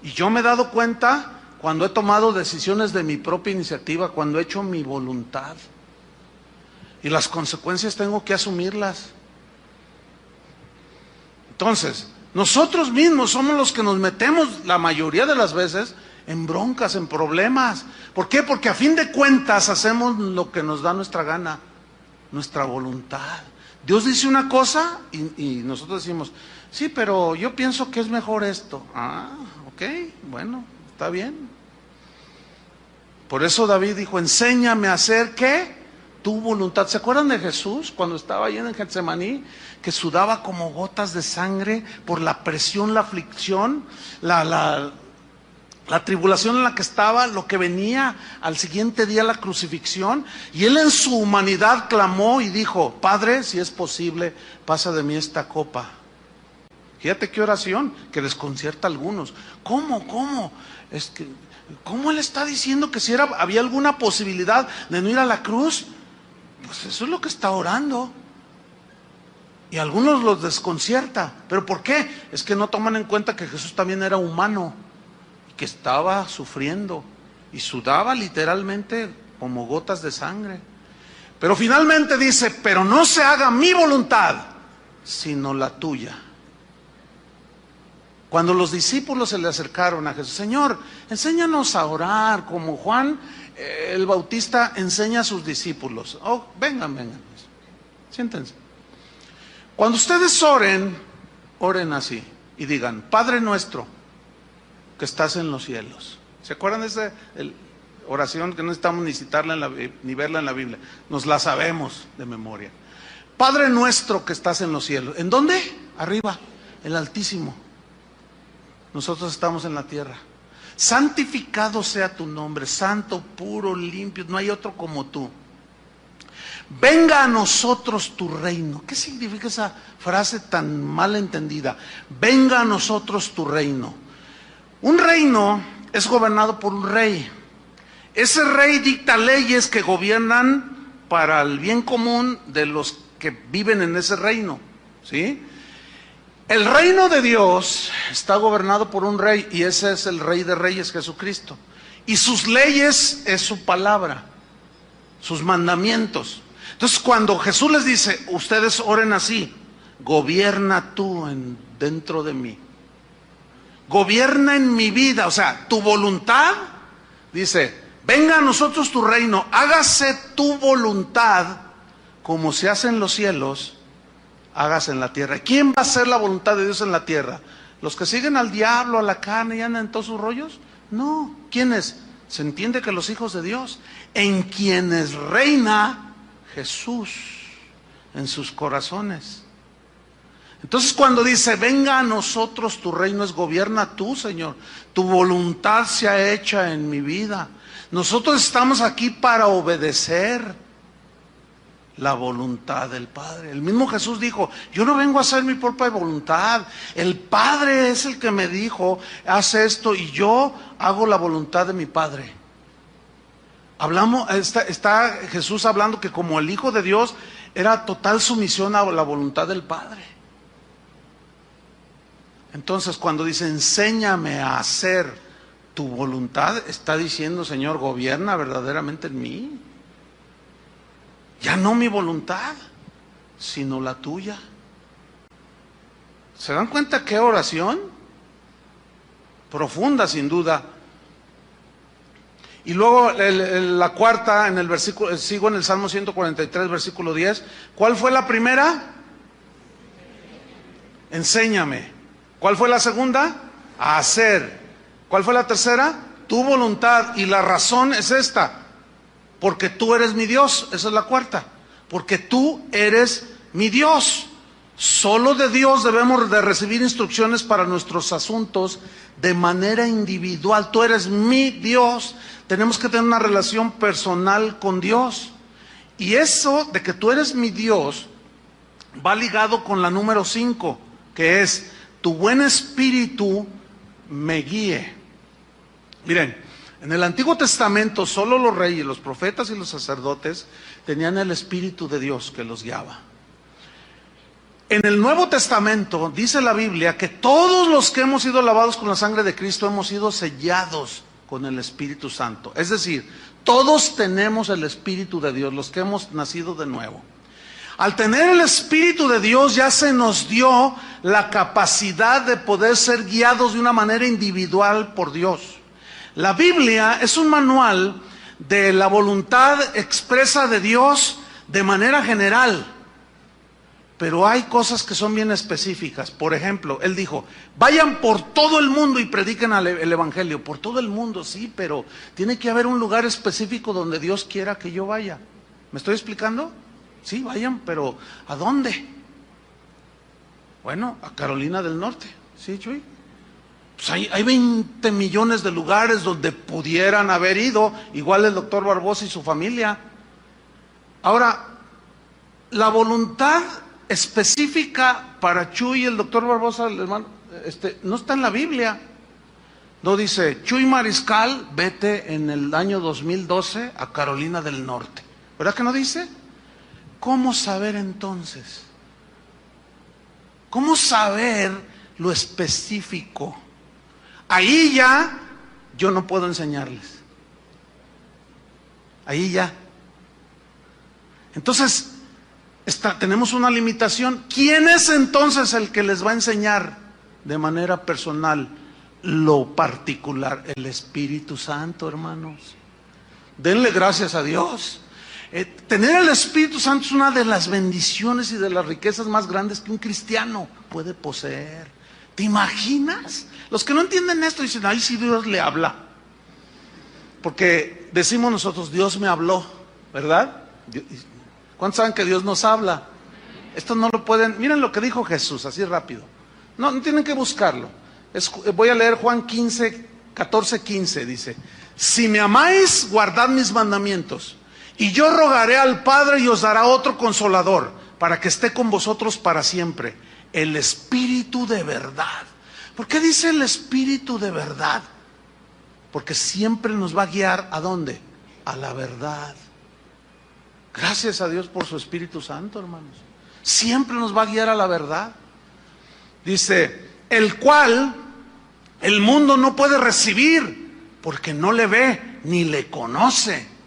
Speaker 1: Y yo me he dado cuenta cuando he tomado decisiones de mi propia iniciativa, cuando he hecho mi voluntad. Y las consecuencias tengo que asumirlas. Entonces, nosotros mismos somos los que nos metemos la mayoría de las veces en broncas, en problemas. ¿Por qué? Porque a fin de cuentas hacemos lo que nos da nuestra gana, nuestra voluntad. Dios dice una cosa y nosotros decimos, sí, pero yo pienso que es mejor esto. Ok, bueno, está bien. Por eso David dijo, enséñame a hacer, ¿qué? Tu voluntad. ¿Se acuerdan de Jesús cuando estaba ahí en Getsemaní? Que sudaba como gotas de sangre por la presión, la aflicción, la tribulación en la que estaba, lo que venía al siguiente día, la crucifixión. Y él en su humanidad clamó y dijo, Padre, si es posible, pasa de mí esta copa. Fíjate qué oración que desconcierta a algunos. ¿Cómo? ¿Cómo él está diciendo que si había alguna posibilidad de no ir a la cruz? pues eso es lo que está orando. Y a algunos los desconcierta. ¿Pero por qué? Es que no toman en cuenta que Jesús también era humano, que estaba sufriendo y sudaba literalmente como gotas de sangre. Pero finalmente dice, pero no se haga mi voluntad, sino la tuya. Cuando los discípulos se le acercaron a Jesús, Señor, enséñanos a orar como Juan el Bautista enseña a sus discípulos. Oh, vengan, siéntense. Cuando ustedes oren, oren así y digan, Padre nuestro que estás en los cielos. ¿Se acuerdan de esa oración que no necesitamos ni citarla ni verla en la Biblia? Nos la sabemos de memoria. Padre nuestro que estás en los cielos. ¿En dónde? Arriba, el Altísimo. Nosotros estamos en la tierra. Santificado sea tu nombre, santo, puro, limpio, no hay otro como tú. Venga a nosotros tu reino. ¿Qué significa esa frase tan mal entendida? Venga a nosotros tu reino. Un reino es gobernado por un rey. Ese rey dicta leyes que gobiernan para el bien común de los que viven en ese reino, ¿sí? El reino de Dios está gobernado por un rey y ese es el Rey de Reyes, Jesucristo. Y sus leyes es su palabra, sus mandamientos. Entonces cuando Jesús les dice, ustedes oren así, gobierna tú dentro de mí. Gobierna en mi vida, o sea, tu voluntad, dice, venga a nosotros tu reino, hágase tu voluntad como se hace en los cielos, hágase en la tierra. ¿Quién va a hacer la voluntad de Dios en la tierra? ¿Los que siguen al diablo, a la carne y andan en todos sus rollos? No. ¿Quiénes? Se entiende que los hijos de Dios, en quienes reina Jesús en sus corazones. Entonces cuando dice, venga a nosotros tu reino, es gobierna tú, Señor. Tu voluntad sea hecha en mi vida. Nosotros estamos aquí para obedecer la voluntad del Padre. El mismo Jesús dijo, yo no vengo a hacer mi propia voluntad. El Padre es el que me dijo, haz esto y yo hago la voluntad de mi Padre. Está Jesús hablando que como el Hijo de Dios era total sumisión a la voluntad del Padre. Entonces cuando dice, enséñame a hacer tu voluntad, está diciendo, Señor, gobierna verdaderamente en mí. Ya no mi voluntad, sino la tuya. ¿Se dan cuenta qué oración? Profunda, sin duda. Y luego la cuarta, en el versículo, sigo en el Salmo 143, versículo 10. ¿Cuál fue la primera? Enséñame. ¿Cuál fue la segunda? A hacer. ¿Cuál fue la tercera? Tu voluntad. Y la razón es esta. Porque tú eres mi Dios, esa es la cuarta. Porque tú eres mi Dios. Solo de Dios debemos de recibir instrucciones para nuestros asuntos de manera individual. Tú eres mi Dios. Tenemos que tener una relación personal con Dios. Y eso de que tú eres mi Dios va ligado con la número 5, que es tu buen espíritu me guíe. Miren. En el Antiguo Testamento solo los reyes, los profetas y los sacerdotes tenían el Espíritu de Dios que los guiaba. En el Nuevo Testamento dice la Biblia que todos los que hemos sido lavados con la sangre de Cristo hemos sido sellados con el Espíritu Santo. Es decir, todos tenemos el Espíritu de Dios, los que hemos nacido de nuevo. Al tener el Espíritu de Dios ya se nos dio la capacidad de poder ser guiados de una manera individual por Dios. La Biblia es un manual de la voluntad expresa de Dios de manera general, pero hay cosas que son bien específicas. Por ejemplo, Él dijo, vayan por todo el mundo y prediquen el Evangelio. Por todo el mundo, sí, pero tiene que haber un lugar específico donde Dios quiera que yo vaya. ¿Me estoy explicando? Sí, vayan, pero ¿a dónde? Bueno, a Carolina del Norte. Sí, Chuy. Pues hay 20 millones de lugares donde pudieran haber ido, igual el doctor Barbosa y su familia. Ahora, la voluntad específica para Chuy y el doctor Barbosa, el hermano, no está en la Biblia. No dice, Chuy Mariscal, vete en el año 2012 a Carolina del Norte. ¿Verdad que no dice? ¿cómo saber entonces? ¿Cómo saber lo específico? Ahí ya yo no puedo enseñarles. Ahí ya. Entonces, tenemos una limitación. ¿Quién es entonces el que les va a enseñar de manera personal lo particular? El Espíritu Santo, hermanos. Denle gracias a Dios. Tener el Espíritu Santo es una de las bendiciones y de las riquezas más grandes que un cristiano puede poseer. ¿Te imaginas? Los que no entienden esto dicen, ay, sí, Dios le habla. Porque decimos nosotros, Dios me habló, ¿verdad? ¿Cuántos saben que Dios nos habla? Esto no lo pueden, miren lo que dijo Jesús, así rápido. No tienen que buscarlo. Voy a leer Juan 14:15, dice, si me amáis, guardad mis mandamientos. Y yo rogaré al Padre y os dará otro consolador, para que esté con vosotros para siempre, el Espíritu de verdad. ¿Por qué dice el Espíritu de verdad? Porque siempre nos va a guiar, ¿a dónde? A la verdad. Gracias a Dios por su Espíritu Santo, hermanos. Siempre nos va a guiar a la verdad. Dice, el cual el mundo no puede recibir, porque no le ve ni le conoce.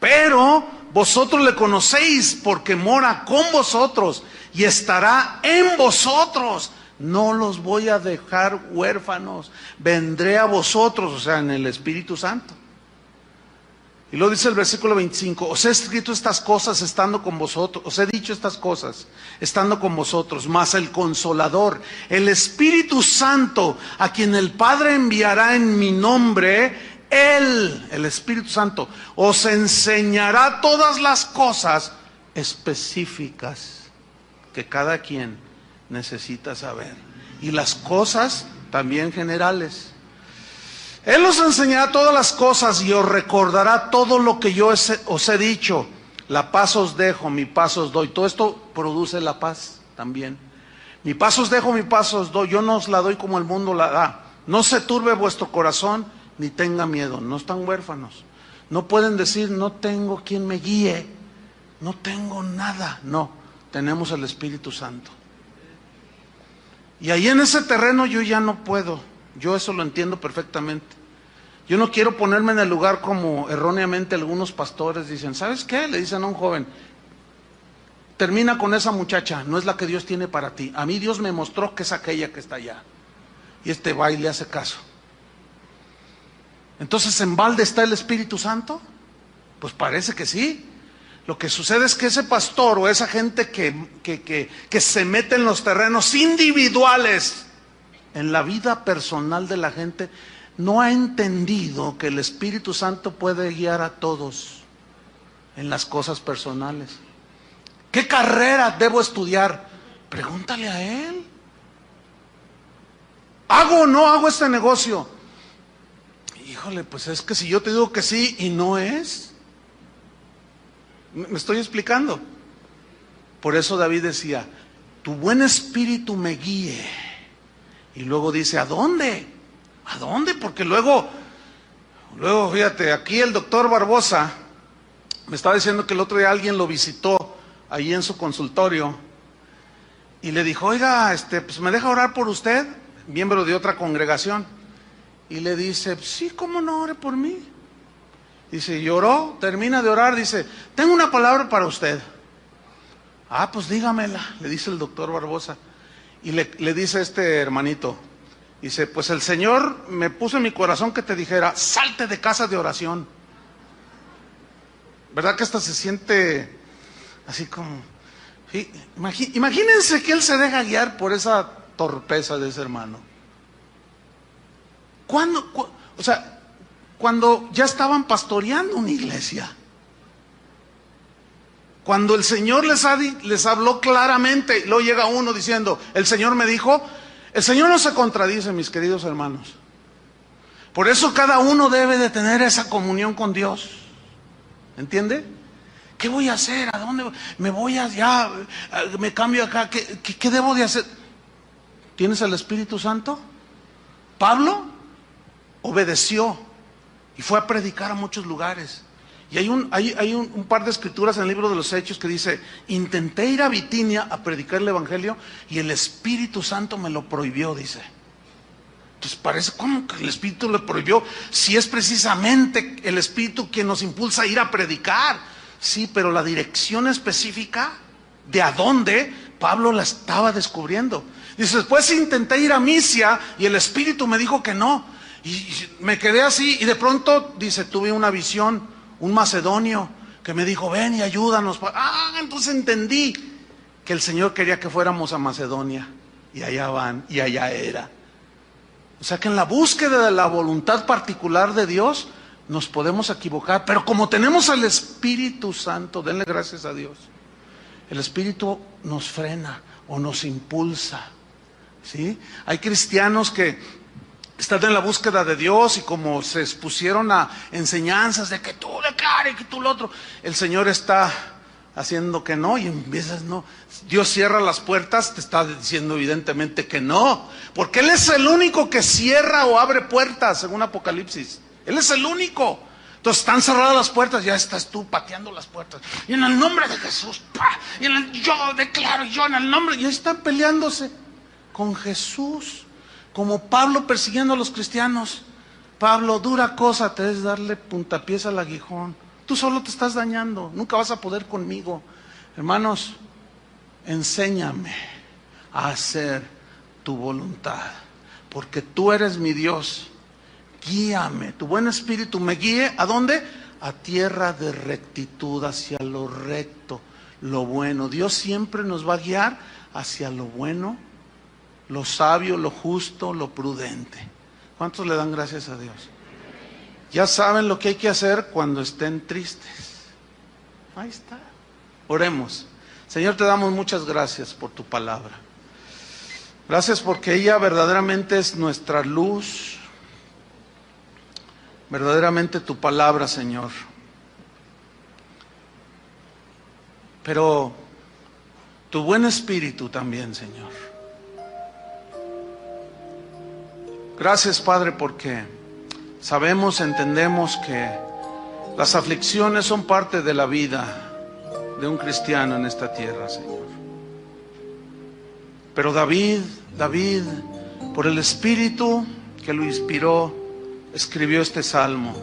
Speaker 1: Pero vosotros le conocéis porque mora con vosotros y estará en vosotros. No los voy a dejar huérfanos, vendré a vosotros, o sea, en el Espíritu Santo. Y luego dice el versículo 25, os he escrito estas cosas estando con vosotros, os he dicho estas cosas estando con vosotros, mas el Consolador, el Espíritu Santo, a quien el Padre enviará en mi nombre, Él, el Espíritu Santo, os enseñará todas las cosas específicas que cada quien necesita saber. Y las cosas también generales. Él os enseñará todas las cosas y os recordará todo lo que yo os he dicho. La paz os dejo, mi paz os doy. Todo esto produce la paz también. Mi paz os dejo, mi paz os doy. Yo no os la doy como el mundo la da. No se turbe vuestro corazón, ni tenga miedo. No están huérfanos. No pueden decir, no tengo quien me guíe. No tengo nada. No, tenemos el Espíritu Santo. Y ahí en ese terreno yo ya no puedo. Yo eso lo entiendo perfectamente. Yo no quiero ponerme en el lugar como erróneamente algunos pastores dicen, ¿sabes qué? Le dicen a un joven, termina con esa muchacha, no es la que Dios tiene para ti. A mí Dios me mostró que es aquella que está allá. Y este va y le hace caso. Entonces, ¿en balde está el Espíritu Santo? Pues parece que sí. Lo que sucede es que ese pastor o esa gente que se mete en los terrenos individuales, en la vida personal de la gente, no ha entendido que el Espíritu Santo puede guiar a todos en las cosas personales. ¿Qué carrera debo estudiar? Pregúntale a él. ¿Hago o no hago este negocio? Híjole, pues es que si yo te digo que sí y no es. ¿Me estoy explicando? Por eso David decía, tu buen espíritu me guíe. Y luego dice, ¿a dónde? ¿A dónde? Porque luego fíjate, aquí el doctor Barbosa me estaba diciendo que el otro día alguien lo visitó ahí en su consultorio y le dijo, oiga, pues me deja orar por usted, miembro de otra congregación. Y le dice, sí, ¿cómo no? Ore por mí. Dice, y oró, termina de orar, dice, tengo una palabra para usted. Ah, pues dígamela, le dice el doctor Barbosa. Y le dice este hermanito, dice, pues el Señor me puso en mi corazón que te dijera, salte de casa de oración. ¿Verdad que hasta se siente así como... ¿sí? Imagínense que él se deja guiar por esa torpeza de ese hermano. Cuando ya estaban pastoreando una iglesia, cuando el Señor les habló claramente, y luego llega uno diciendo, el Señor me dijo, el Señor no se contradice, mis queridos hermanos. Por eso cada uno debe de tener esa comunión con Dios. ¿Entiende? ¿Qué voy a hacer? ¿A dónde me voy allá? ¿Me cambio acá? ¿Qué debo de hacer? ¿Tienes el Espíritu Santo? Pablo obedeció y fue a predicar a muchos lugares. Y hay un par de escrituras en el libro de los Hechos que dice: intenté ir a Bitinia a predicar el evangelio y el Espíritu Santo me lo prohibió, dice. Entonces parece como que el Espíritu le prohibió, si es precisamente el Espíritu quien nos impulsa a ir a predicar. Sí, pero la dirección específica de a dónde, Pablo la estaba descubriendo. Dice: después intenté ir a Misia y el Espíritu me dijo que no. Y me quedé así, y de pronto, dice, tuve una visión, un macedonio que me dijo: ven y ayúdanos. Entonces entendí que el Señor quería que fuéramos a Macedonia. Y allá van, y allá era. O sea que en la búsqueda de la voluntad particular de Dios nos podemos equivocar, pero como tenemos al Espíritu Santo, denle gracias a Dios, el Espíritu nos frena o nos impulsa, ¿sí? Hay cristianos que están en la búsqueda de Dios y como se expusieron a enseñanzas de que tú declares, que tú lo otro, el Señor está haciendo que no, y empiezas no. Dios cierra las puertas, te está diciendo evidentemente que no, porque Él es el único que cierra o abre puertas, según Apocalipsis. Él es el único. Entonces están cerradas las puertas, ya estás tú pateando las puertas. Y en el nombre de Jesús, yo declaro, yo en el nombre, y ahí están peleándose con Jesús, como Pablo persiguiendo a los cristianos. Pablo, dura cosa te es darle puntapiés al aguijón. Tú solo te estás dañando, nunca vas a poder conmigo. Hermanos, enséñame a hacer tu voluntad, porque tú eres mi Dios. Guíame, tu buen espíritu me guíe, ¿a dónde? A tierra de rectitud, hacia lo recto, lo bueno. Dios siempre nos va a guiar hacia lo bueno, lo sabio, lo justo, lo prudente. ¿Cuántos le dan gracias a Dios? Ya saben lo que hay que hacer cuando estén tristes. Ahí está. Oremos. Señor, te damos muchas gracias por tu palabra. Gracias porque ella verdaderamente es nuestra luz. Verdaderamente tu palabra, Señor. Pero tu buen espíritu también, Señor. Gracias, Padre, porque sabemos, entendemos que las aflicciones son parte de la vida de un cristiano en esta tierra, Señor. Pero David, por el Espíritu que lo inspiró, escribió este salmo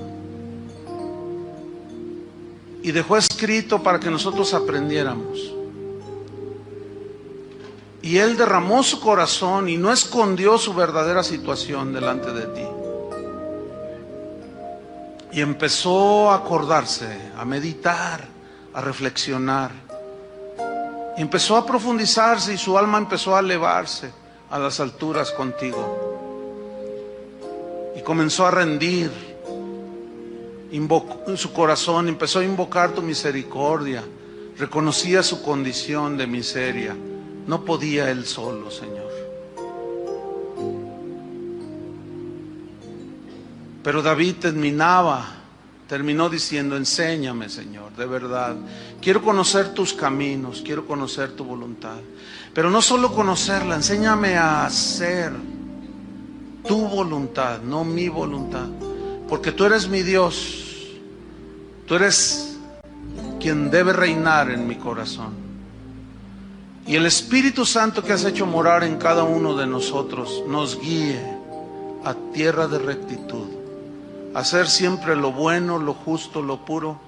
Speaker 1: y dejó escrito para que nosotros aprendiéramos. Y él derramó su corazón y no escondió su verdadera situación delante de ti. Y empezó a acordarse, a meditar, a reflexionar. Y empezó a profundizarse y su alma empezó a elevarse a las alturas contigo. Y comenzó a rendir. En su corazón empezó a invocar tu misericordia. Reconocía su condición de miseria. No podía él solo, Señor. Pero David terminó diciendo: enséñame, Señor, de verdad. Quiero conocer tus caminos, quiero conocer tu voluntad. Pero no solo conocerla, enséñame a hacer tu voluntad, no mi voluntad. Porque tú eres mi Dios, tú eres quien debe reinar en mi corazón. Y el Espíritu Santo que has hecho morar en cada uno de nosotros nos guíe a tierra de rectitud. Hacer siempre lo bueno, lo justo, lo puro.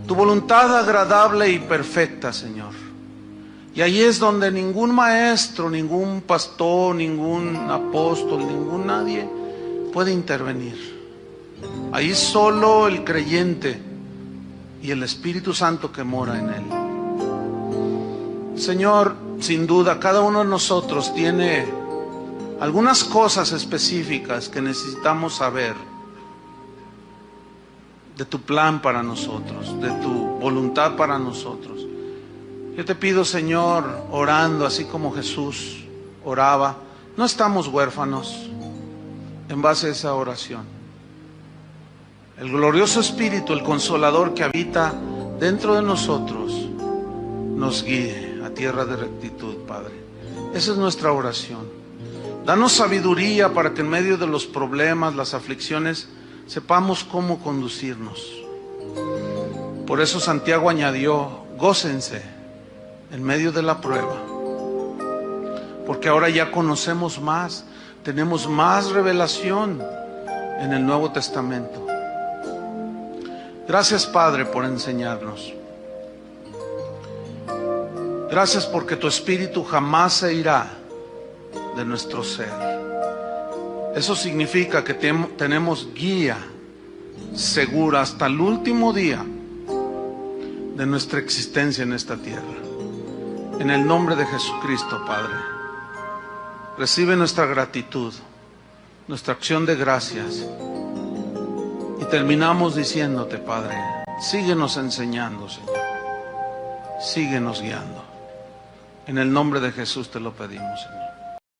Speaker 1: Tu voluntad agradable y perfecta, Señor. Y ahí es donde ningún maestro, ningún pastor, ningún apóstol, nadie puede intervenir. Ahí solo el creyente y el Espíritu Santo que mora en él. Señor, sin duda, cada uno de nosotros tiene algunas cosas específicas que necesitamos saber de tu plan para nosotros, de tu voluntad para nosotros. Yo te pido, Señor, orando así como Jesús oraba, no estamos huérfanos en base a esa oración. El glorioso Espíritu, el Consolador que habita dentro de nosotros, nos guíe a tierra de rectitud, Padre. Esa es nuestra oración. Danos sabiduría para que en medio de los problemas, las aflicciones, sepamos cómo conducirnos. Por eso Santiago añadió, gócense en medio de la prueba, porque ahora ya conocemos más, tenemos más revelación en el Nuevo Testamento. Gracias, Padre, por enseñarnos. Gracias porque tu Espíritu jamás se irá de nuestro ser. Eso significa que tenemos guía segura hasta el último día de nuestra existencia en esta tierra. En el nombre de Jesucristo, Padre, recibe nuestra gratitud, nuestra acción de gracias. Y terminamos diciéndote, Padre, síguenos enseñando, Señor. Síguenos guiando. En el nombre de Jesús te lo pedimos, Señor.